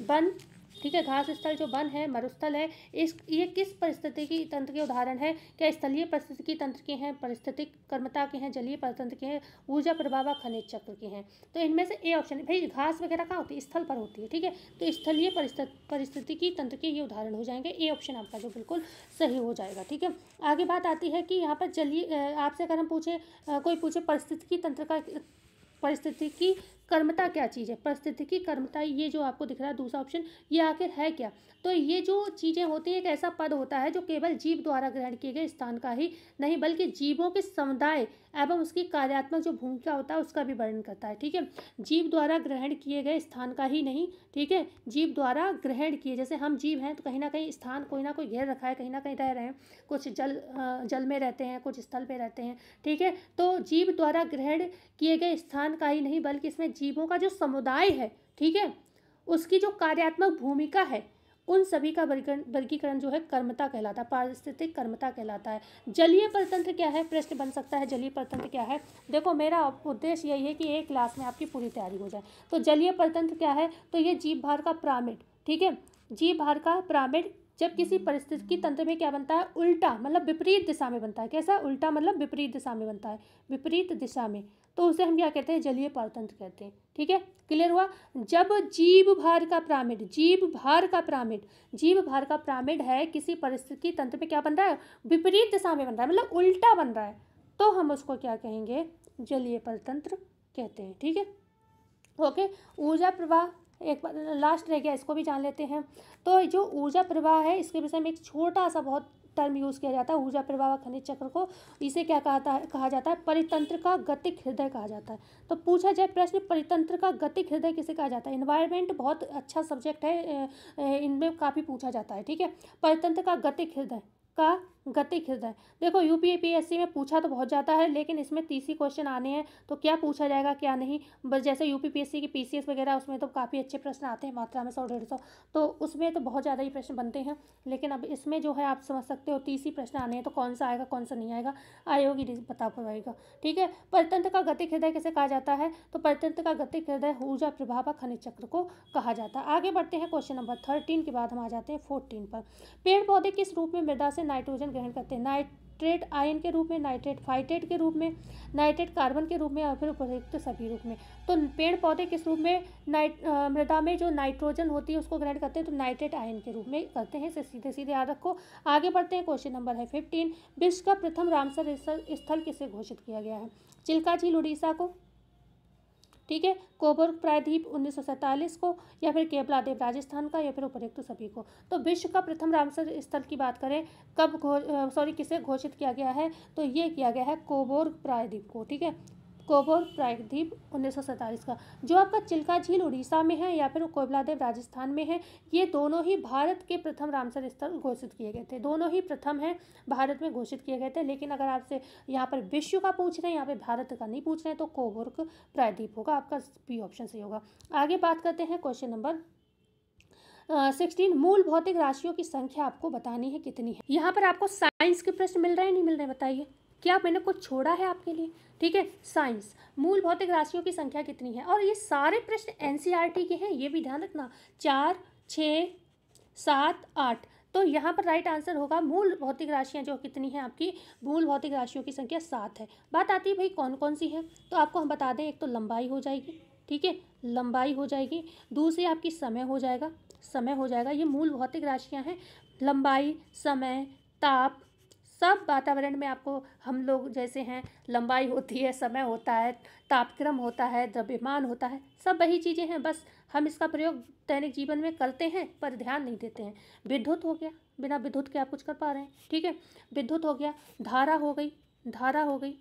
वन, ठीक है, घास स्थल जो वन है, मरुस्थल है, ये किस परिस्थितिकी तंत्र के उदाहरण है। क्या स्थलीय परिस्थितिकी तंत्र के हैं, पारिस्थितिक कर्मता के हैं, जलीय परितंत्र के हैं, ऊर्जा प्रवाह व खनिज चक्र के हैं। तो इनमें से ए ऑप्शन है। भाई घास वगैरह कहाँ होती है, स्थल पर होती है, ठीक है, तो स्थलीय परिस्थितिकी तंत्र के ये उदाहरण हो जाएंगे। ए ऑप्शन आपका जो बिल्कुल सही हो जाएगा, ठीक है। आगे बात आती है कि यहाँ पर जलीय, आपसे अगर हम पूछे, कोई पूछे परिस्थितिकी तंत्र का, परिस्थितिकी कर्मता क्या चीज़ है, परिस्थितिकी कर्मता, ये जो आपको दिख रहा है दूसरा ऑप्शन, ये आखिर है क्या। तो ये जो चीज़ें होती हैं, एक ऐसा पद होता है जो केवल जीव द्वारा ग्रहण किए गए स्थान का ही नहीं बल्कि जीवों के समुदाय एवं उसकी कार्यात्मक जो भूमिका होता है उसका भी वर्णन करता है, ठीक है। जीव द्वारा ग्रहण किए गए स्थान का ही नहीं, ठीक है, जीव द्वारा ग्रहण किए, जैसे हम जीव हैं तो कहीं ना कहीं स्थान कोई ना कोई घेर रखा है, कहीं ना कहीं रह रहे हैं, कुछ जल में रहते हैं, कुछ स्थल पे रहते हैं, ठीक है। तो जीव द्वारा ग्रहण किए गए स्थान का ही नहीं बल्कि इसमें जीवों का जो समुदाय है, ठीक है, उसकी जो कार्यात्मक भूमिका है, उन सभी का वर्गीकरण जो है कर्मता कहलाता है, पारिस्थितिक कर्मता कहलाता है। जलीय परतंत्र क्या है, प्रश्न बन सकता है, जलीय परतंत्र क्या है। देखो मेरा उद्देश्य यही है कि एक क्लास में आपकी पूरी तैयारी हो जाए। तो जलीय परतंत्र क्या है, तो ये जीव भार का पिरामिड, ठीक है, जीव भार का पिरामिड जब किसी परिस्थितिकी तंत्र में क्या बनता है, उल्टा मतलब विपरीत दिशा में बनता है। कैसा, उल्टा मतलब विपरीत दिशा में बनता है, विपरीत दिशा में, तो उसे हम क्या कहते हैं, जलीय परतंत्र कहते हैं, ठीक है। क्लियर हुआ। जब जीव भार का पिरामिड, जीव भार का पिरामिड, जीव भार का पिरामिड है किसी परिस्थितिकी तंत्र में क्या बन रहा है, विपरीत दिशा में बन रहा है, मतलब उल्टा बन रहा है, तो हम उसको क्या कहेंगे, जलीय परतंत्र कहते हैं, ठीक है। ओके, ऊर्जा प्रवाह एक लास्ट रह गया, इसको भी जान लेते हैं। तो जो ऊर्जा प्रवाह है इसके विषय में एक छोटा सा बहुत टर्म यूज़ किया जाता है, ऊर्जा प्रवाह व खनिज चक्र को, इसे क्या कहा जाता है, परितंत्र का गतिक हृदय कहा जाता है। तो पूछा जाए प्रश्न, परितंत्र का गतिक हृदय किसे कहा जाता है। एनवायरनमेंट बहुत अच्छा सब्जेक्ट है, इनमें काफ़ी पूछा जाता है, ठीक है। परितंत्र का गतिक हृदय का गतिक हृदय, देखो यूपीपीएससी में पूछा तो बहुत जाता है, लेकिन इसमें 30 ही क्वेश्चन आने हैं, तो क्या पूछा जाएगा क्या नहीं, बस जैसे यूपीपीएससी की पीसीएस वगैरह उसमें तो काफ़ी अच्छे प्रश्न आते हैं मात्रा में 100-150, तो उसमें तो बहुत ज़्यादा ही प्रश्न बनते हैं। लेकिन अब इसमें जो है आप समझ सकते हो 30 ही प्रश्न आने हैं, तो कौन सा आएगा कौन सा नहीं आएगा आयोग ही बता पाएगा, ठीक है। परितंत्र का गतिक हृदय किसे कहा जाता है, तो परितंत्र का गतिक हृदय ऊर्जा प्रवाह व खनिज चक्र को कहा जाता है। आगे बढ़ते हैं क्वेश्चन नंबर 13 के बाद हम आ जाते हैं 14 पर। पेड़ पौधे किस रूप में मृदा से नाइट्रोजन ग्रहण करते हैं, नाइट्रेट आयन के रूप में, नाइट्रेट फाइटेट के रूप में, नाइट्रेट कार्बन के रूप में, या फिर उपयुक्त सभी रूप में। तो पेड़ पौधे किस रूप में मृदा में जो नाइट्रोजन होती है उसको ग्रहण करते हैं, तो नाइट्रेट आयन के रूप में करते हैं, इसे सीधे सीधे याद रखो। आगे बढ़ते हैं, क्वेश्चन नंबर है 15, विश्व का प्रथम रामसर स्थल किसे घोषित किया गया है, चिल्का झील उड़ीसा को, ठीक है, कोबोर्ग प्रायद्वीप 1947 को, या फिर केवलादेव राजस्थान का, या फिर उपयुक्त सभी को। तो विश्व का प्रथम रामसर स्थल की बात करें कब किसे घोषित किया गया है, तो ये किया गया है कोबोर्ग प्रायद्वीप को, ठीक है, कोबोर्ग प्रायद्वीप 1947 का। जो आपका चिल्का झील उड़ीसा में है या फिर केवलादेव राजस्थान में है, ये दोनों ही भारत के प्रथम रामसर स्थल घोषित किए गए थे, दोनों ही प्रथम हैं, भारत में घोषित किए गए थे। लेकिन अगर आपसे यहाँ पर विश्व का पूछ रहे हैं, यहाँ पे भारत का नहीं पूछ रहे हैं, तो कोबोर्ग प्रायद्वीप होगा, आपका बी ऑप्शन सही होगा। आगे बात करते हैं क्वेश्चन नंबर 16, मूल भौतिक राशियों की संख्या आपको बतानी है कितनी है। यहाँ पर आपको साइंस के प्रश्न मिल रहे हैं नहीं मिल रहे, बताइए क्या मैंने कुछ छोड़ा है आपके लिए, ठीक है। साइंस, मूल भौतिक राशियों की संख्या कितनी है, और ये सारे प्रश्न एनसीईआरटी के हैं, ये भी ध्यान रखना, 4, 6, 7, 8। तो यहाँ पर राइट आंसर होगा मूल भौतिक राशियाँ जो कितनी हैं आपकी, मूल भौतिक राशियों की संख्या 7 है। बात आती है भाई कौन कौन सी है, तो आपको हम बता दें, एक तो लंबाई हो जाएगी, ठीक है, लंबाई हो जाएगी, दूसरी आपकी समय हो जाएगा, समय हो जाएगा, ये मूल भौतिक राशियाँ हैं, लंबाई, समय, ताप, सब वातावरण में आपको हम लोग जैसे हैं, लंबाई होती है, समय होता है, तापक्रम होता है, द्रव्यमान होता है, सब वही चीज़ें हैं, बस हम इसका प्रयोग दैनिक जीवन में करते हैं पर ध्यान नहीं देते हैं। विद्युत हो गया, बिना विद्युत के आप कुछ कर पा रहे हैं, ठीक है, विद्युत हो गया। धारा हो गई, धारा हो गई,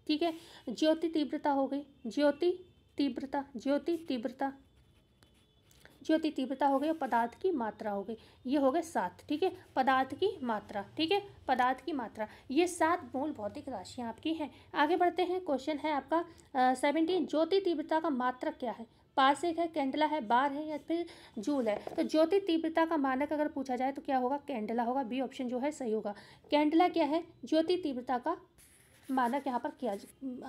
ठीक है। ज्योति तीव्रता हो गई, ज्योति तीव्रता, ज्योति तीव्रता, ज्योति तीव्रता हो गई। और पदार्थ की मात्रा हो गई। ये हो गए 7, ठीक है, पदार्थ की मात्रा, ठीक है, पदार्थ की मात्रा। ये 7 मूल भौतिक राशियाँ आपकी हैं। आगे बढ़ते हैं, क्वेश्चन है आपका 17। ज्योति तीव्रता का मात्रक क्या है? पारसेक है, कैंडला है, बार है, या फिर जूल है? तो ज्योति तीव्रता का मानक अगर पूछा जाए तो क्या होगा? कैंडला होगा। बी ऑप्शन जो है सही होगा। कैंडला क्या है? ज्योति तीव्रता का मानक यहाँ पर किया,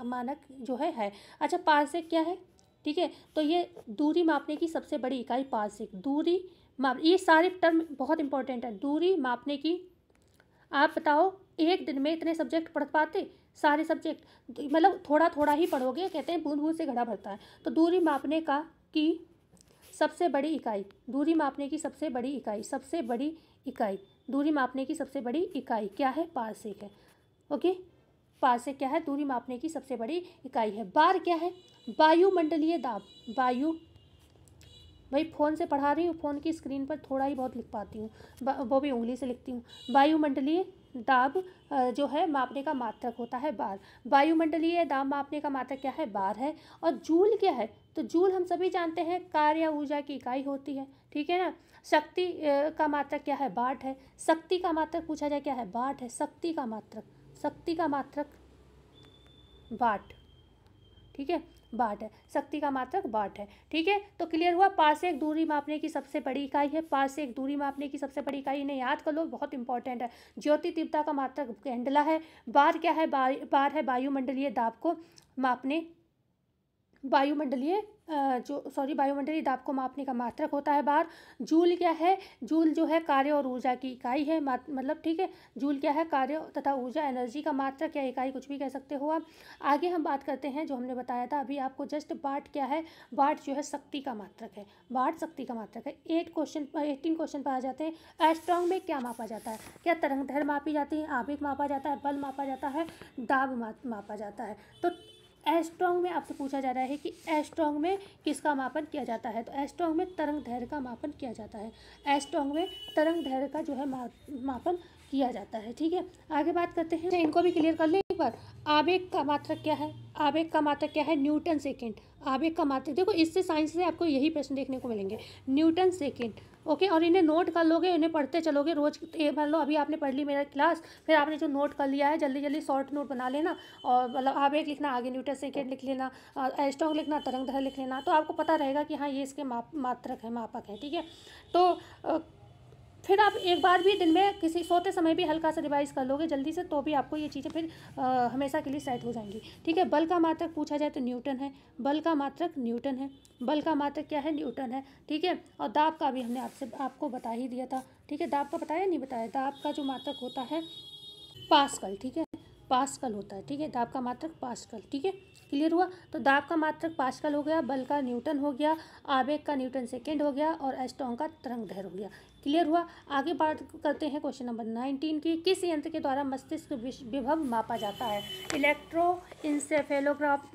मानक जो है। अच्छा, पारसेक क्या है? ठीक है, तो ये दूरी मापने की सबसे बड़ी इकाई पारसेक। दूरी माप, ये सारे टर्म बहुत इंपॉर्टेंट है। दूरी मापने की, आप बताओ एक दिन में इतने सब्जेक्ट पढ़ पाते? सारे सब्जेक्ट मतलब थोड़ा थोड़ा ही पढ़ोगे, कहते हैं बूंद बूंद से घड़ा भरता है। तो दूरी मापने का की सबसे बड़ी इकाई, दूरी मापने की सबसे बड़ी इकाई, सबसे बड़ी इकाई, दूरी मापने की सबसे बड़ी इकाई क्या है? पारसेक है। ओके, पारसेक क्या है? दूरी मापने की सबसे बड़ी इकाई है। बार क्या है? वायुमंडलीय दाब। वायु, भाई फ़ोन से पढ़ा रही हूँ, फ़ोन की स्क्रीन पर थोड़ा ही बहुत लिख पाती हूँ, वो भी उंगली से लिखती हूँ। वायुमंडलीय दाब जो है मापने का मात्रक होता है बार। वायुमंडलीय दाब मापने का मात्रक क्या है? बार है। और जूल क्या है? तो जूल हम सभी जानते हैं कार्य या ऊर्जा की इकाई होती है, ठीक है ना। शक्ति का मात्रक क्या है? वाट है। शक्ति का मात्रक पूछा जाए क्या है? वाट है। शक्ति का मात्रक, शक्ति का मात्रक वाट, ठीक है, वाट है। शक्ति का मात्रक वाट है, ठीक है। तो क्लियर हुआ? पारसेक दूरी मापने की सबसे बड़ी इकाई है। पारसेक दूरी मापने की सबसे बड़ी इकाई, इन्हें याद कर लो, बहुत इंपॉर्टेंट है। ज्योति तीव्रता का मात्रक कैंडला है। बार क्या है? बार है वायुमंडलीय दाब को मापने, वायुमंडलीय वायुमंडलीय दाब को मापने का मात्रक होता है बार। जूल क्या है? जूल जो है कार्य और ऊर्जा की इकाई है, मतलब ठीक है, जूल क्या है? कार्य तथा ऊर्जा, एनर्जी का मात्रक या इकाई, कुछ भी कह सकते हो आप। आगे हम बात करते हैं जो हमने बताया था अभी आपको जस्ट, वाट क्या है? वाट जो है शक्ति का मात्रक है। वाट शक्ति का मात्रक है। 18 क्वेश्चन पर आ जाते हैं। एस्ट्रॉन्ग में क्या मापा जाता है? क्या तरंग दैर्घ्य मापी जाती है, आवेग मापा जाता है, बल मापा जाता है, दाब मापा जाता है? तो एस्ट्रॉन्ग में आपसे पूछा जा रहा है कि एस्ट्रॉन्ग में किसका मापन किया जाता है? तो एस्ट्रॉन्ग में तरंग दैर्घ्य का मापन किया जाता है। एस्ट्रॉन्ग में तरंग दैर्घ्य का जो है मापन किया जाता है, ठीक है। आगे बात करते हैं, इनको भी क्लियर कर लें एक बार। आवेग का मात्रक क्या है? आवेग का मात्रक क्या है? Newton second. आवेग का मात्रक, देखो इससे साइंस से आपको यही प्रश्न देखने को मिलेंगे, न्यूटन सेकेंड। ओके, और इन्हें नोट कर लोगे, इन्हें पढ़ते चलोगे रोज। मान लो अभी आपने पढ़ ली मेरा क्लास, फिर आपने जो नोट कर लिया है जल्दी जल्दी शॉर्ट नोट बना लेना, और मतलब आवेग लिखना, आगे न्यूटन सेकेंड लिख लेना, एस्ट्रॉन्ग लिखना, तरंग दैर्घ्य लिख लेना, तो आपको पता रहेगा कि हाँ ये इसके मात्रक है, मापक है, ठीक है। तो फिर आप एक बार भी दिन में किसी सोते समय भी हल्का सा रिवाइज कर लोगे जल्दी से, तो भी आपको ये चीज़ें फिर हमेशा के लिए सेट हो जाएंगी, ठीक है। बल का मात्रक पूछा जाए तो न्यूटन है। बल का मात्रक न्यूटन है। बल का मात्रक क्या है? न्यूटन है, ठीक है। और दाब का भी हमने आपको बता ही दिया था, ठीक है। दाब का बताया नहीं बताया? दाब का जो मात्रक होता है पास्कल, ठीक है, पास्कल होता है, ठीक है। दाब का मात्रक पास्कल, ठीक है। क्लियर हुआ? तो दाब का मात्रक पास्कल हो गया, बल का न्यूटन हो गया, आवेग का न्यूटन सेकेंड हो गया, और एस्ट्रॉन्ग का तरंग दैर्घ्य हो गया। क्लियर हुआ? आगे बात करते हैं क्वेश्चन नंबर 19 की। किस यंत्र के द्वारा मस्तिष्क विभव मापा जाता है? इलेक्ट्रोइंसेफेलोग्राफ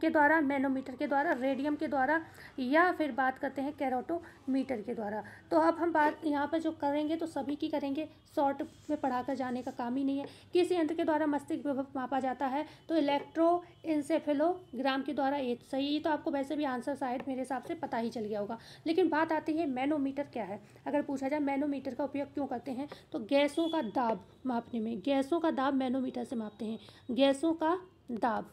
के द्वारा, मैनोमीटर के द्वारा, रेडियम के द्वारा, या फिर बात करते हैं कैरोटोमीटर के द्वारा। तो अब हम बात यहाँ पर जो करेंगे तो सभी की करेंगे, शॉर्ट में पढ़ाकर जाने का काम ही नहीं है। किस यंत्र के द्वारा मस्तिष्क विभव मापा जाता है? तो इलेक्ट्रोइंसेफेलोग्राम के द्वारा। ये सही, तो आपको वैसे भी आंसर शायद मेरे हिसाब से पता ही चल गया होगा। लेकिन बात आती है मैनोमीटर क्या है। अगर पूछा जाए मैनोमीटर का उपयोग क्यों करते हैं, तो गैसों का दाब मापने में, गैसों का दाब मैनोमीटर से मापते हैं। गैसों का दाब,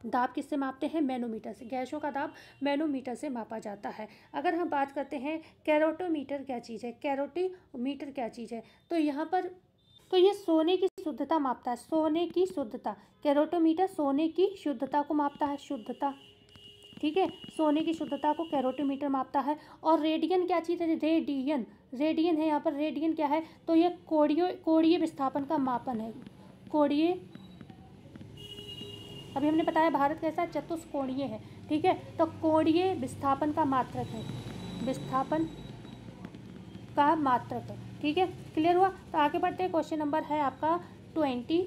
दाब किससे मापते हैं? मैनोमीटर से। गैसों का दाब मैनोमीटर से मापा जाता है। अगर हम बात करते हैं कैरोटोमीटर क्या चीज़ है, कैरोटोमीटर क्या चीज़ है, तो यहाँ पर तो ये सोने की शुद्धता मापता है, सोने की शुद्धता। कैरोटोमीटर सोने की शुद्धता को मापता है, शुद्धता, ठीक है, सोने की शुद्धता को कैरोटोमीटर मापता है। और रेडियन क्या चीज़ है? रेडियन, रेडियन है यहाँ पर। रेडियन क्या है? तो ये कोणीय विस्थापन का मापन है। कोणीय, अभी हमने बताया भारत कैसा चतुष्कोणीय है, ठीक है, तो कोणीय विस्थापन का मात्रक है, विस्थापन का मात्रक है, ठीक है। क्लियर हुआ? तो आगे बढ़ते हैं, क्वेश्चन नंबर है आपका 20।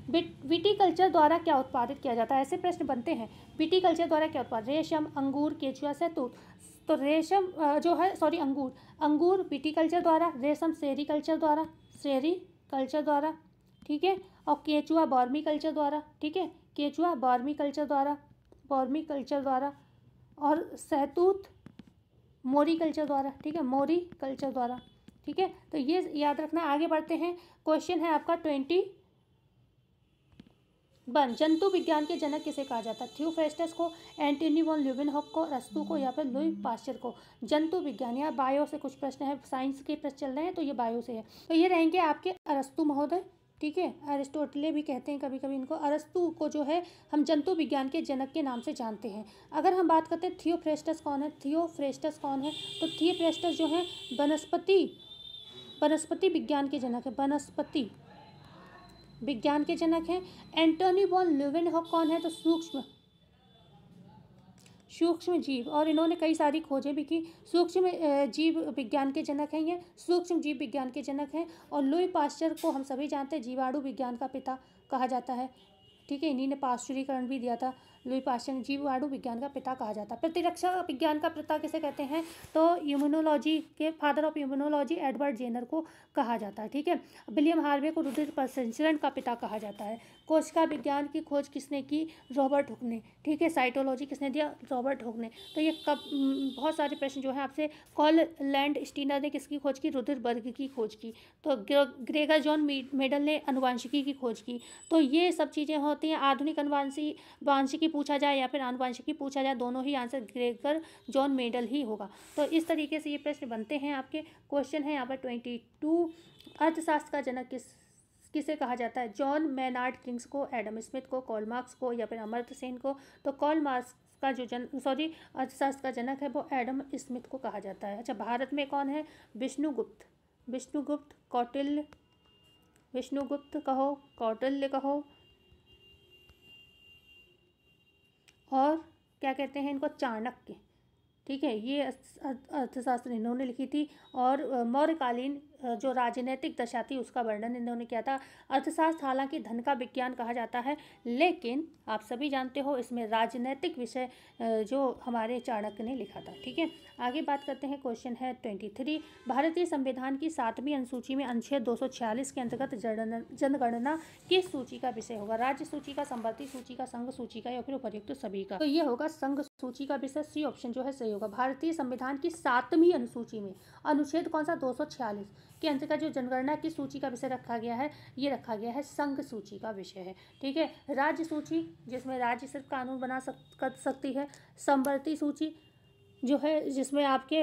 विटीकल्चर द्वारा क्या उत्पादित किया जाता है, ऐसे प्रश्न बनते हैं। विटीकल्चर द्वारा क्या उत्पादित, रेशम, अंगूर, केचुआ, शहतूत। तो रेशम जो है सॉरी अंगूर विटीकल्चर द्वारा, रेशम सेरीकल्चर द्वारा, सेरीकल्चर द्वारा, ठीक है, और केचुआ बॉर्मी कल्चर द्वारा, ठीक है, केचुआ बॉर्मी कल्चर द्वारा, और शहतूत मोरी कल्चर द्वारा, ठीक है, मोरी कल्चर द्वारा, ठीक है। तो ये याद रखना। आगे बढ़ते हैं। क्वेश्चन है आपका 21, जंतु विज्ञान के जनक किसे कहा जाता है, थियोफ्रेस्टस को, एंटोनी वॉन ल्यूवेनहॉक को, अरस्तू को, या फिर लुई पाश्चर को। जंतु विज्ञान, यहाँ बायो से कुछ प्रश्न है, साइंस के प्रश्न चल रहे हैं तो ये बायो से है। तो ये रहेंगे आपके अरस्तू महोदय, ठीक है, अरिस्टोटले भी कहते हैं कभी कभी इनको। अरस्तू को जो है हम जंतु विज्ञान के जनक के नाम से जानते हैं। अगर हम बात करते हैं थियोफ्रेस्टस कौन है, तो थियोफ्रेस्टस जो है वनस्पति विज्ञान के जनक है, वनस्पति विज्ञान के जनक हैं। एंटोनी वॉन ल्यूवेनहॉक कौन है, तो सूक्ष्म जीव, और इन्होंने कई सारी खोजें भी की। सूक्ष्म जीव विज्ञान के जनक हैं, ये सूक्ष्म जीव विज्ञान के जनक हैं। और लुई पाश्चर को हम सभी जानते हैं जीवाणु विज्ञान का पिता कहा जाता है, ठीक है, इन्हीं ने पाश्चुरीकरण भी दिया था। लुई पाश्चर जीवाणु विज्ञान का पिता कहा जाता है। प्रतिरक्षा विज्ञान का पिता किसे कहते हैं, तो इम्यूनोलॉजी के father of immunology Edward Jenner को कहा जाता है, ठीक है। विलियम हार्वे को रुधिर प्रसंचरण का पिता कहा जाता है। कोशिका विज्ञान की खोज किसने की, रॉबर्ट हुक ने, ठीक है। साइटोलॉजी किसने दिया, रॉबर्ट हुक ने। तो ये बहुत सारे प्रश्न जो है आपसे, कॉल लैंड स्टीनर ने किसकी खोज की, रुधिर वर्ग की खोज की। तो ग्रेगर जॉन मेडल ने अनुवांशिकी की खोज की। तो ये सब चीज़ें होती हैं। आधुनिक अनुवांशिकी पूछा जाए या फिर आनुवांशिकी पूछा जाए, दोनों ही आंसर ग्रेगर जॉन मेडल ही होगा। तो इस तरीके से ये प्रश्न बनते हैं आपके। क्वेश्चन है यहाँ पर 22, अर्थशास्त्र का जनक किसे कहा जाता है, जॉन मैनार्ड किंग्स को, एडम स्मिथ को, कार्ल मार्क्स को, या फिर अमर्त्य सेन को। तो कार्ल मार्क्स का जो अर्थशास्त्र का जनक है वो एडम स्मिथ को कहा जाता है। अच्छा, भारत में कौन है, विष्णुगुप्त कहो, कौटिल्य कहो, और क्या कहते हैं इनको, चाणक्य, ठीक है। ये अर्थशास्त्र इन्होंने लिखी थी। और मौर्यकालीन जो राजनीतिक दशा थी उसका वर्णन इन्होंने किया था। अर्थशास्त्र हालांकि धन का विज्ञान कहा जाता है, लेकिन आप सभी जानते हो इसमें राजनीतिक विषय जो हमारे चाणक्य ने लिखा था, ठीक है। आगे बात करते हैं। क्वेश्चन है 23, भारतीय संविधान की 7वीं अनुसूची में अनुच्छेद 246 के अंतर्गत जनगणना किस सूची का विषय होगा, राज्य सूची का, संवर्ती सूची का, संघ सूची का, या फिर उपर्युक्त सभी का। तो ये होगा संघ सूची का विषय, सी ऑप्शन जो है सही होगा। भारतीय संविधान की 7वीं अनुसूची में अनुच्छेद कौन सा, 246 के अंतर्गत जो जनगणना की सूची का विषय रखा गया है, ये रखा गया है संघ सूची का विषय है, ठीक है। राज्य सूची जिसमें राज्य सिर्फ कानून बना सकती है। संवर्ती सूची जो है जिसमें आपके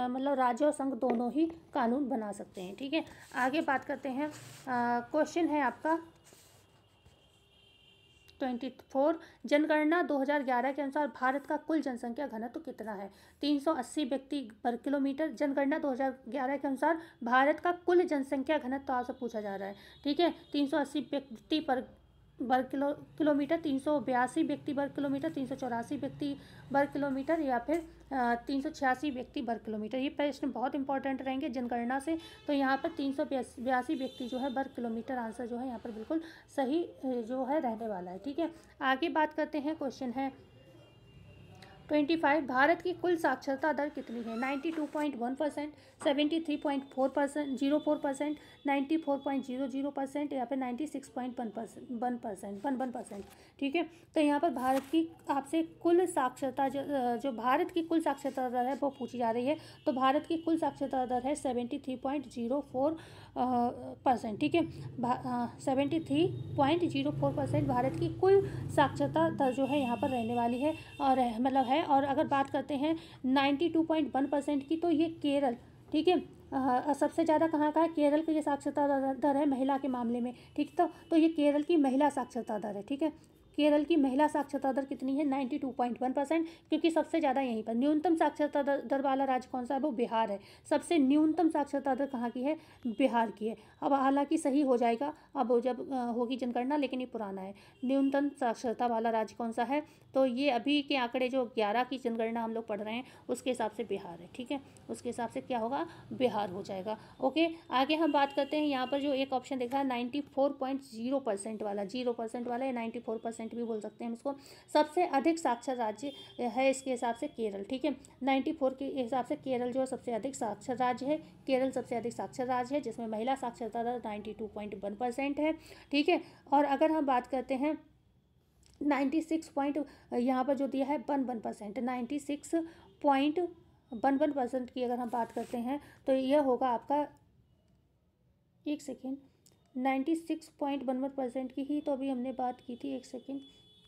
मतलब राज्य और संघ दोनों ही कानून बना सकते हैं, ठीक है। आगे बात करते हैं। क्वेश्चन है आपका 24, जनगणना 2011 के अनुसार भारत का कुल जनसंख्या घनत्व कितना है, 380 व्यक्ति वर्ग किलोमीटर। जनगणना 2011 के अनुसार भारत का कुल जनसंख्या घनत्व आपसे पूछा जा रहा है, ठीक है। 380 व्यक्ति वर्ग किलोमीटर, 382 व्यक्ति वर्ग किलोमीटर, 384 व्यक्ति वर्ग किलोमीटर, या फिर 386 व्यक्ति वर्ग किलोमीटर। ये प्रश्न बहुत इंपॉर्टेंट रहेंगे जनगणना से। तो यहाँ पर 382 व्यक्ति जो है वर्ग किलोमीटर आंसर जो है यहाँ पर बिल्कुल सही जो है रहने वाला है, ठीक है। आगे बात करते हैं। क्वेश्चन है 25, भारत की कुल साक्षरता दर कितनी है, 92.1%, 73.4%, 04%, 94.00%, या फिर 96.1%, ठीक है। तो यहाँ पर भारत की आपसे कुल साक्षरता जो भारत की कुल साक्षरता दर है वो पूछी जा रही है। तो भारत की कुल साक्षरता दर है 73.04%, ठीक है। 73.04% भारत की कुल साक्षरता दर जो है यहाँ पर रहने वाली है, और मतलब है। और अगर बात करते हैं 92.1% की, तो ये केरल, ठीक है, सबसे ज़्यादा कहाँ का है, केरल की ये साक्षरता दर है महिला के मामले में, ठीक। तो ये केरल की महिला साक्षरता दर है, ठीक है। केरल की महिला साक्षरता दर कितनी है? 92.1%, क्योंकि सबसे ज़्यादा यहीं पर। न्यूनतम साक्षरता दर वाला राज्य कौन सा है? वो बिहार है। सबसे न्यूनतम साक्षरता दर कहाँ की है? बिहार की है। अब हालांकि सही हो जाएगा अब जब होगी जनगणना, लेकिन ये पुराना है। न्यूनतम साक्षरता वाला राज्य कौन सा है? तो ये अभी के आंकड़े जो 11 की जनगणना हम लोग पढ़ रहे हैं उसके हिसाब से बिहार है। ठीक है, उसके हिसाब से क्या होगा? बिहार हो जाएगा। ओके, आगे हम बात करते हैं। यहाँ पर जो एक ऑप्शन देखा है 94.0% वाला, 0% वाला या 94% भी बोल सकते हैं इसको, सबसे अधिक साक्षर राज्य है इसके हिसाब से केरल। ठीक है, 94 के हिसाब से केरल जो है सबसे अधिक साक्षर राज्य है। केरल सबसे अधिक साक्षर राज्य है, जिसमें महिला साक्षरता दर 92.1% है। ठीक है, और अगर हम बात करते हैं 96 पॉइंट यहाँ पर जो दिया है 11%, 96.11% की अगर हम बात करते हैं तो यह होगा आपका, एक सेकेंड, 96.11% की ही तो अभी हमने बात की थी। एक सेकेंड,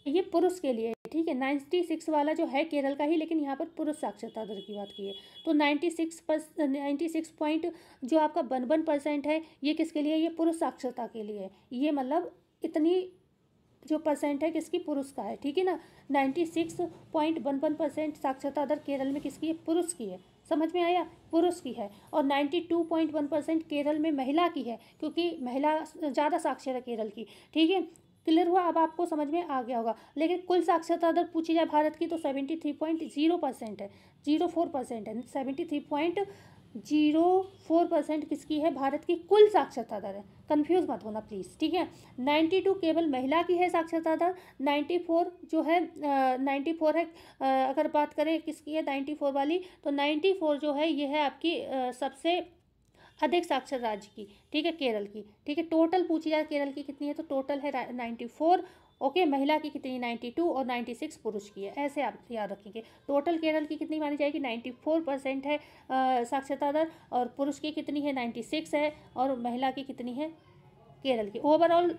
ये पुरुष के लिए। ठीक है, 96 वाला जो है केरल का ही, लेकिन यहाँ पर पुरुष साक्षरता दर की बात की है। तो 96 पॉइंट जो आपका 11% है, ये किसके लिए? ये पुरुष साक्षरता के लिए है। ये मतलब इतनी जो परसेंट है किसकी? पुरुष का है। ठीक है ना, 96.11% साक्षरता दर केरल में किसकी है? पुरुष की है। समझ में आया? पुरुष की है। और 92.1% केरल में महिला की है, क्योंकि महिला ज़्यादा साक्षर है केरल की। ठीक है, क्लियर हुआ? अब आपको समझ में आ गया होगा। लेकिन कुल साक्षरता दर पूछी जाए भारत की तो 73.0% है, 04% है। 73.04% किसकी है? भारत की कुल साक्षरता दर है। कंफ्यूज मत होना प्लीज़। ठीक है, 92 केवल महिला की है साक्षरता दर, 94 जो है 94 है। अगर बात करें किसकी है 94 वाली, तो 94 जो है ये है आपकी सबसे अधिक साक्षर राज्य की। ठीक है, केरल की। ठीक है, टोटल पूछी जाए केरल की कितनी है तो टोटल है 94। ओके, महिला की कितनी? 92, और 96 पुरुष की है। ऐसे आप याद रखेंगे। टोटल केरल की कितनी मानी जाएगी? 94% है साक्षरता दर, और पुरुष की कितनी है? 96 है, और महिला की कितनी है केरल की? ओवरऑल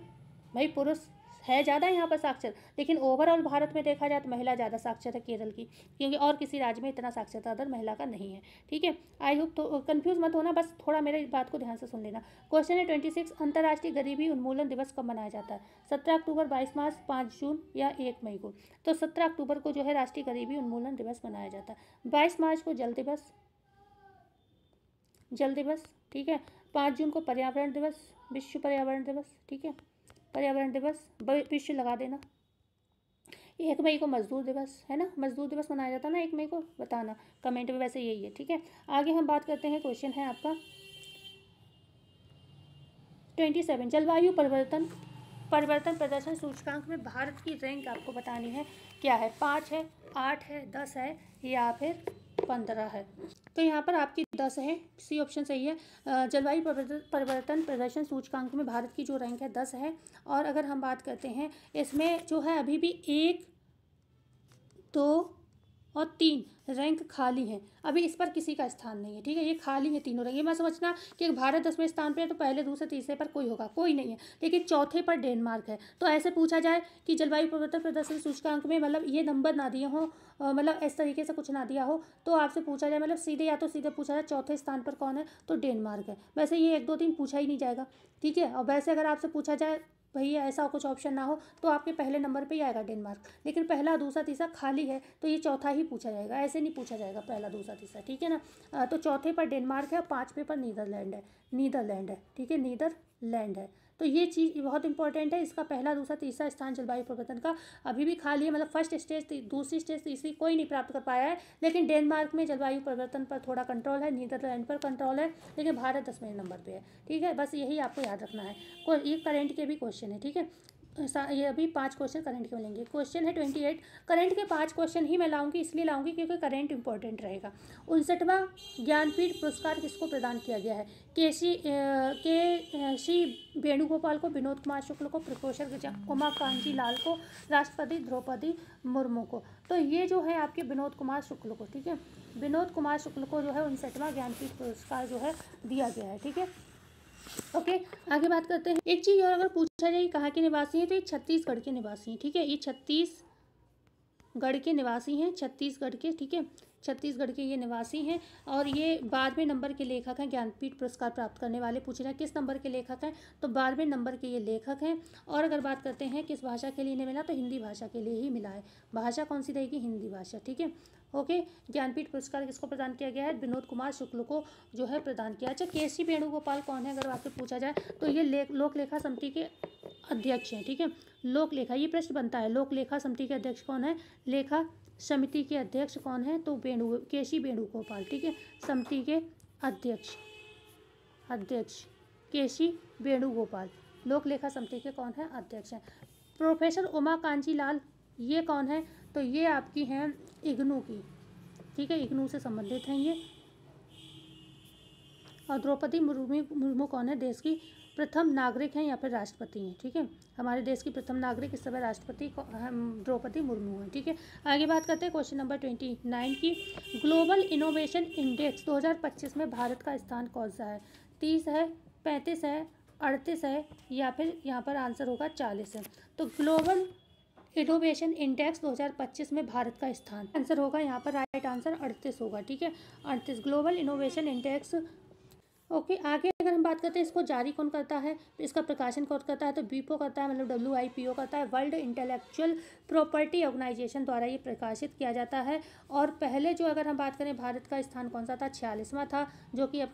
भाई पुरुष है ज़्यादा यहाँ पर साक्षर, लेकिन ओवरऑल भारत में देखा जाए तो महिला ज़्यादा साक्षर है केरल की, क्योंकि और किसी राज्य में इतना साक्षरता दर महिला का नहीं है। ठीक है, आई होप तो कंफ्यूज मत होना, बस थोड़ा मेरे बात को ध्यान से सुन लेना। क्वेश्चन है 26, अंतर्राष्ट्रीय गरीबी उन्मूलन दिवस कब मनाया जाता है? 17 अक्टूबर, 22 मार्च, 5 जून या 1 मई को? तो 17 अक्टूबर को जो है राष्ट्रीय गरीबी उन्मूलन दिवस मनाया जाता है। 22 मार्च को जल दिवस, ठीक है। 5 जून को पर्यावरण दिवस, विश्व पर्यावरण दिवस। ठीक है, पर्यावरण दिवस विश्व लगा देना। 1 मई को मजदूर दिवस है ना, मजदूर दिवस मनाया जाता है ना 1 मई को, बताना कमेंट में, वैसे यही है। ठीक है, आगे हम बात करते हैं। क्वेश्चन है आपका 27, जलवायु परिवर्तन प्रदर्शन सूचकांक में भारत की रैंक आपको बतानी है। क्या है? 5 है, 8 है, 10 है, या फिर 15 है? तो यहाँ पर आपकी 10 है, सी ऑप्शन सही है। जलवायु परिवर्तन प्रदर्शन सूचकांक में भारत की जो रैंक है 10 है। और अगर हम बात करते हैं इसमें जो है अभी भी 1, 2 और 3 रैंक खाली हैं, अभी इस पर किसी का स्थान नहीं है। ठीक है, ये खाली है तीनों रैंक। ये मत समझना कि भारत 10वें स्थान पे है तो पहले, दूसरे, तीसरे पर कोई होगा, कोई नहीं है। लेकिन चौथे पर डेनमार्क है। तो ऐसे पूछा जाए कि जलवायु परिवर्तन प्रदर्शन सूचकांक में मतलब ये नंबर ना दिए हो, मतलब इस तरीके से कुछ ना दिया हो, तो आपसे पूछा जाए मतलब सीधे, या तो सीधे पूछा जाए चौथे स्थान पर कौन है तो डेनमार्क है। वैसे ये 1, 2, 3 पूछा ही नहीं जाएगा। ठीक है, और वैसे अगर आपसे पूछा जाए भैया ऐसा कुछ ऑप्शन ना हो तो आपके पहले नंबर पे ही आएगा डेनमार्क, लेकिन पहला, दूसरा, तीसरा खाली है तो ये चौथा ही पूछा जाएगा, ऐसे नहीं पूछा जाएगा पहला, दूसरा, तीसरा। ठीक है ना, तो चौथे पर डेनमार्क है और 5वें पर नीदरलैंड है। ठीक है, नीदरलैंड है। तो ये चीज़ बहुत इंपॉर्टेंट है। इसका पहला, दूसरा, तीसरा स्थान जलवायु परिवर्तन का अभी भी खाली है, मतलब फर्स्ट स्टेज, दूसरी स्टेज, तीसरी कोई नहीं प्राप्त कर पाया है। लेकिन डेनमार्क में जलवायु परिवर्तन पर थोड़ा कंट्रोल है, नीदरलैंड पर कंट्रोल है, लेकिन भारत 10वें नंबर पे है। ठीक है, बस यही आपको याद रखना है। ये करंट के भी क्वेश्चन है। ठीक है, ये अभी 5 क्वेश्चन करंट के मिलेंगे। क्वेश्चन है 28, करंट के 5 क्वेश्चन ही मैं लाऊंगी, इसलिए लाऊंगी क्योंकि करंट इंपॉर्टेंट रहेगा। 59वां ज्ञानपीठ पुरस्कार किसको प्रदान किया गया है? श्री वेणुगोपाल को, विनोद कुमार शुक्ल को, प्रोफेसर उमाकांत लाल को, राष्ट्रपति द्रौपदी मुर्मू को। तो ये जो है आपके विनोद कुमार शुक्ल को। ठीक है, विनोद कुमार शुक्ल को जो है 59वां ज्ञानपीठ पुरस्कार जो है दिया गया है। ठीक है, ओके, आगे बात करते हैं। एक चीज़ और अगर पूछा जाए कहाँ के निवासी हैं तो ये छत्तीसगढ़ के निवासी हैं। ठीक है, ये छत्तीसगढ़ के निवासी हैं, छत्तीसगढ़ के। ठीक है, छत्तीसगढ़ के ये निवासी हैं और ये 12वें नंबर के लेखक हैं, ज्ञानपीठ पुरस्कार प्राप्त करने वाले। पूछ रहे हैं किस नंबर के लेखक हैं, तो 12वें नंबर के ये लेखक हैं। और अगर बात करते हैं किस भाषा के लिए इन्हें मिला, तो हिंदी भाषा के लिए ही मिला है। भाषा कौन सी रहेगी, हिंदी भाषा, ठीक है। ओके, ज्ञानपीठ पुरस्कार किसको प्रदान किया गया है, विनोद कुमार शुक्ल को जो है प्रदान किया। अच्छा, केसी वेणुगोपाल कौन है, अगर आपसे पूछा जाए तो ये लोक लेखा समिति के अध्यक्ष हैं, ठीक है। लोक लेखा, ये प्रश्न बनता है, लोक लेखा समिति के अध्यक्ष कौन है, लेखा समिति के अध्यक्ष कौन है, तो केसी वेणुगोपाल, ठीक है। समिति के अध्यक्ष केसी वेणुगोपाल लोक लेखा समिति के कौन है, अध्यक्ष हैं। प्रोफेसर उमा कांजी लाल ये कौन है, तो ये आपकी हैं इग्नू की, ठीक है, इग्नू से संबंधित हैं ये। और द्रौपदी मुर्मू कौन है, देश की प्रथम नागरिक हैं या फिर राष्ट्रपति हैं, ठीक है। हमारे देश की प्रथम नागरिक इस समय राष्ट्रपति द्रौपदी मुर्मू हैं, ठीक है। आगे बात करते हैं क्वेश्चन नंबर 29 की। ग्लोबल इनोवेशन इंडेक्स 2025 में भारत का स्थान कौन सा है, 30 है, 35 है, 38 है, या फिर यहाँ पर आंसर होगा 40 है। तो ग्लोबल इनोवेशन इंडेक्स 2025 में भारत का स्थान, आंसर होगा यहाँ पर राइट आंसर 38 होगा, ठीक है। 38 ग्लोबल इनोवेशन इंडेक्स। ओके, आगे अगर हम बात करते हैं इसको जारी कौन करता है, इसका प्रकाशन कौन करता है, तो WIPO करता है, मतलब WIPO करता है, वर्ल्ड इंटेलेक्चुअल प्रॉपर्टी ऑर्गेनाइजेशन द्वारा ये प्रकाशित किया जाता है। और पहले जो अगर हम बात करें भारत का स्थान कौन सा था, 46वां था, जो कि अब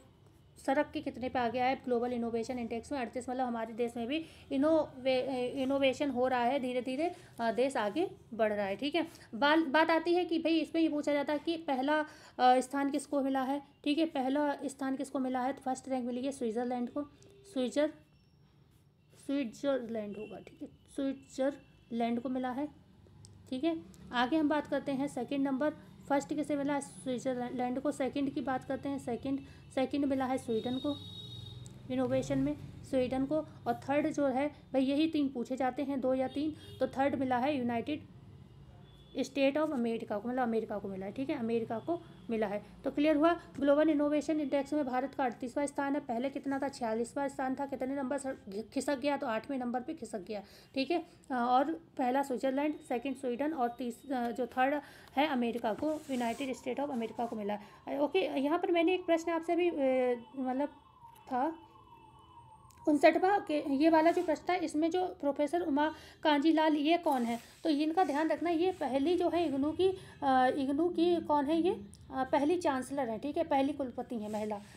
सड़क के कितने पे आ गया है, ग्लोबल इनोवेशन इंडेक्स में 38, मतलब हमारे देश में भी इनोवेशन हो रहा है, धीरे धीरे देश आगे बढ़ रहा है, ठीक है। बात आती है कि भाई इसमें ये पूछा जाता है कि पहला स्थान किसको मिला है, ठीक है, पहला स्थान किसको मिला है, तो फर्स्ट रैंक मिली है स्विट्ज़रलैंड को, स्विट्ज़रलैंड होगा, ठीक है, स्विट्ज़रलैंड को मिला है, ठीक है। आगे हम बात करते हैं सेकंड नंबर, फर्स्ट किसे मिला है, स्विट्ज़रलैंड को। सेकंड की बात करते हैं, सेकंड मिला है स्वीडन को, इनोवेशन में स्वीडन को। और थर्ड जो है भाई यही 3 पूछे जाते हैं, 2 या 3, तो थर्ड मिला है यूनाइटेड स्टेट ऑफ अमेरिका को, मतलब अमेरिका को मिला है, ठीक है, अमेरिका को मिला है। तो क्लियर हुआ। ग्लोबल इनोवेशन इंडेक्स में भारत का 38वां स्थान है, पहले कितना था, 46वां स्थान था, कितने नंबर खिसक गया, तो 8वें नंबर पे खिसक गया, ठीक है। और पहला स्विट्जरलैंड, सेकंड स्वीडन, और जो थर्ड है अमेरिका को, यूनाइटेड स्टेट ऑफ अमेरिका को मिला है। ओके, यहाँ पर मैंने एक प्रश्न आपसे भी मतलब था 59वां के, ये वाला जो प्रश्न था, इसमें जो प्रोफेसर उमा कांजी लाल ये कौन है, तो इनका ध्यान रखना, ये पहली जो है इग्नू की कौन है, ये पहली चांसलर है, ठीक है, पहली कुलपति है,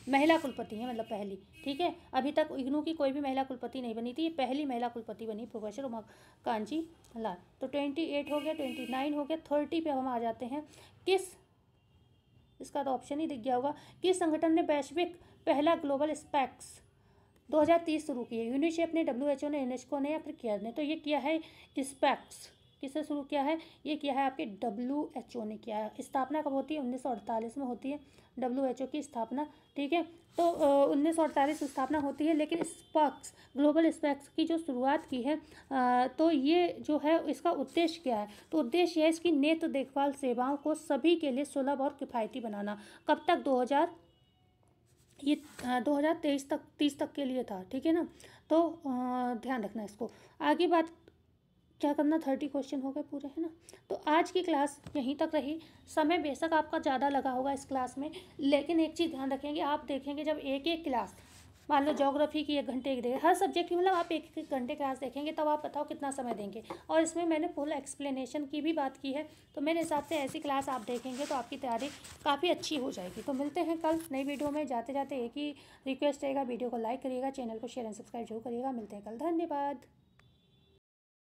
महिला कुलपति है, मतलब पहली, ठीक है। अभी तक इग्नू की कोई भी महिला कुलपति नहीं बनी थी, ये पहली महिला कुलपति बनी प्रोफेसर उमा कांजी लाल। तो 28 हो गया, 29 हो गया, 30 पे हम आ जाते हैं। इसका तो ऑप्शन ही दिख गया होगा, किस संगठन ने वैश्विक पहला ग्लोबल स्पैक्स 2030 शुरू की है, यूनिसेफ ने, WHO ने, यूनेस्को ने, या फिर केयर ने, तो ये किया है स्पैक्स, किससे शुरू किया है, ये किया है आपके WHO ने किया है। स्थापना कब होती है, 1948 में होती है WHO की स्थापना, ठीक है। तो 1948 स्थापना होती है, लेकिन स्पैक्स, ग्लोबल स्पैक्स की जो शुरुआत की है, तो ये जो है इसका उद्देश्य क्या है, तो उद्देश्य है इसकी नेत्र देखभाल सेवाओं को सभी के लिए सुलभ और किफ़ायती बनाना। कब तक, 2023 तक, 30 तक के लिए था, ठीक है ना। तो ध्यान रखना इसको। आगे बात क्या करना, 30 क्वेश्चन हो गए पूरे, है ना। तो आज की क्लास यहीं तक रही। समय बेशक आपका ज़्यादा लगा होगा इस क्लास में, लेकिन एक चीज़ ध्यान रखेंगे, आप देखेंगे जब एक क्लास, मान लो ज्योग्राफी की 1 घंटे की देंगे, हर सब्जेक्ट की, मतलब आप 1 घंटे क्लास देखेंगे, तब आप बताओ कितना समय देंगे। और इसमें मैंने फुल एक्सप्लेनेशन की भी बात की है, तो मेरे हिसाब से ऐसी क्लास आप देखेंगे तो आपकी तैयारी काफ़ी अच्छी हो जाएगी। तो मिलते हैं कल नई वीडियो में। जाते जाते एक ही रिक्वेस्ट रहेगा, वीडियो को लाइक करिएगा, चैनल को शेयर एंड सब्सक्राइब जरूर करिएगा। मिलते हैं कल, धन्यवाद।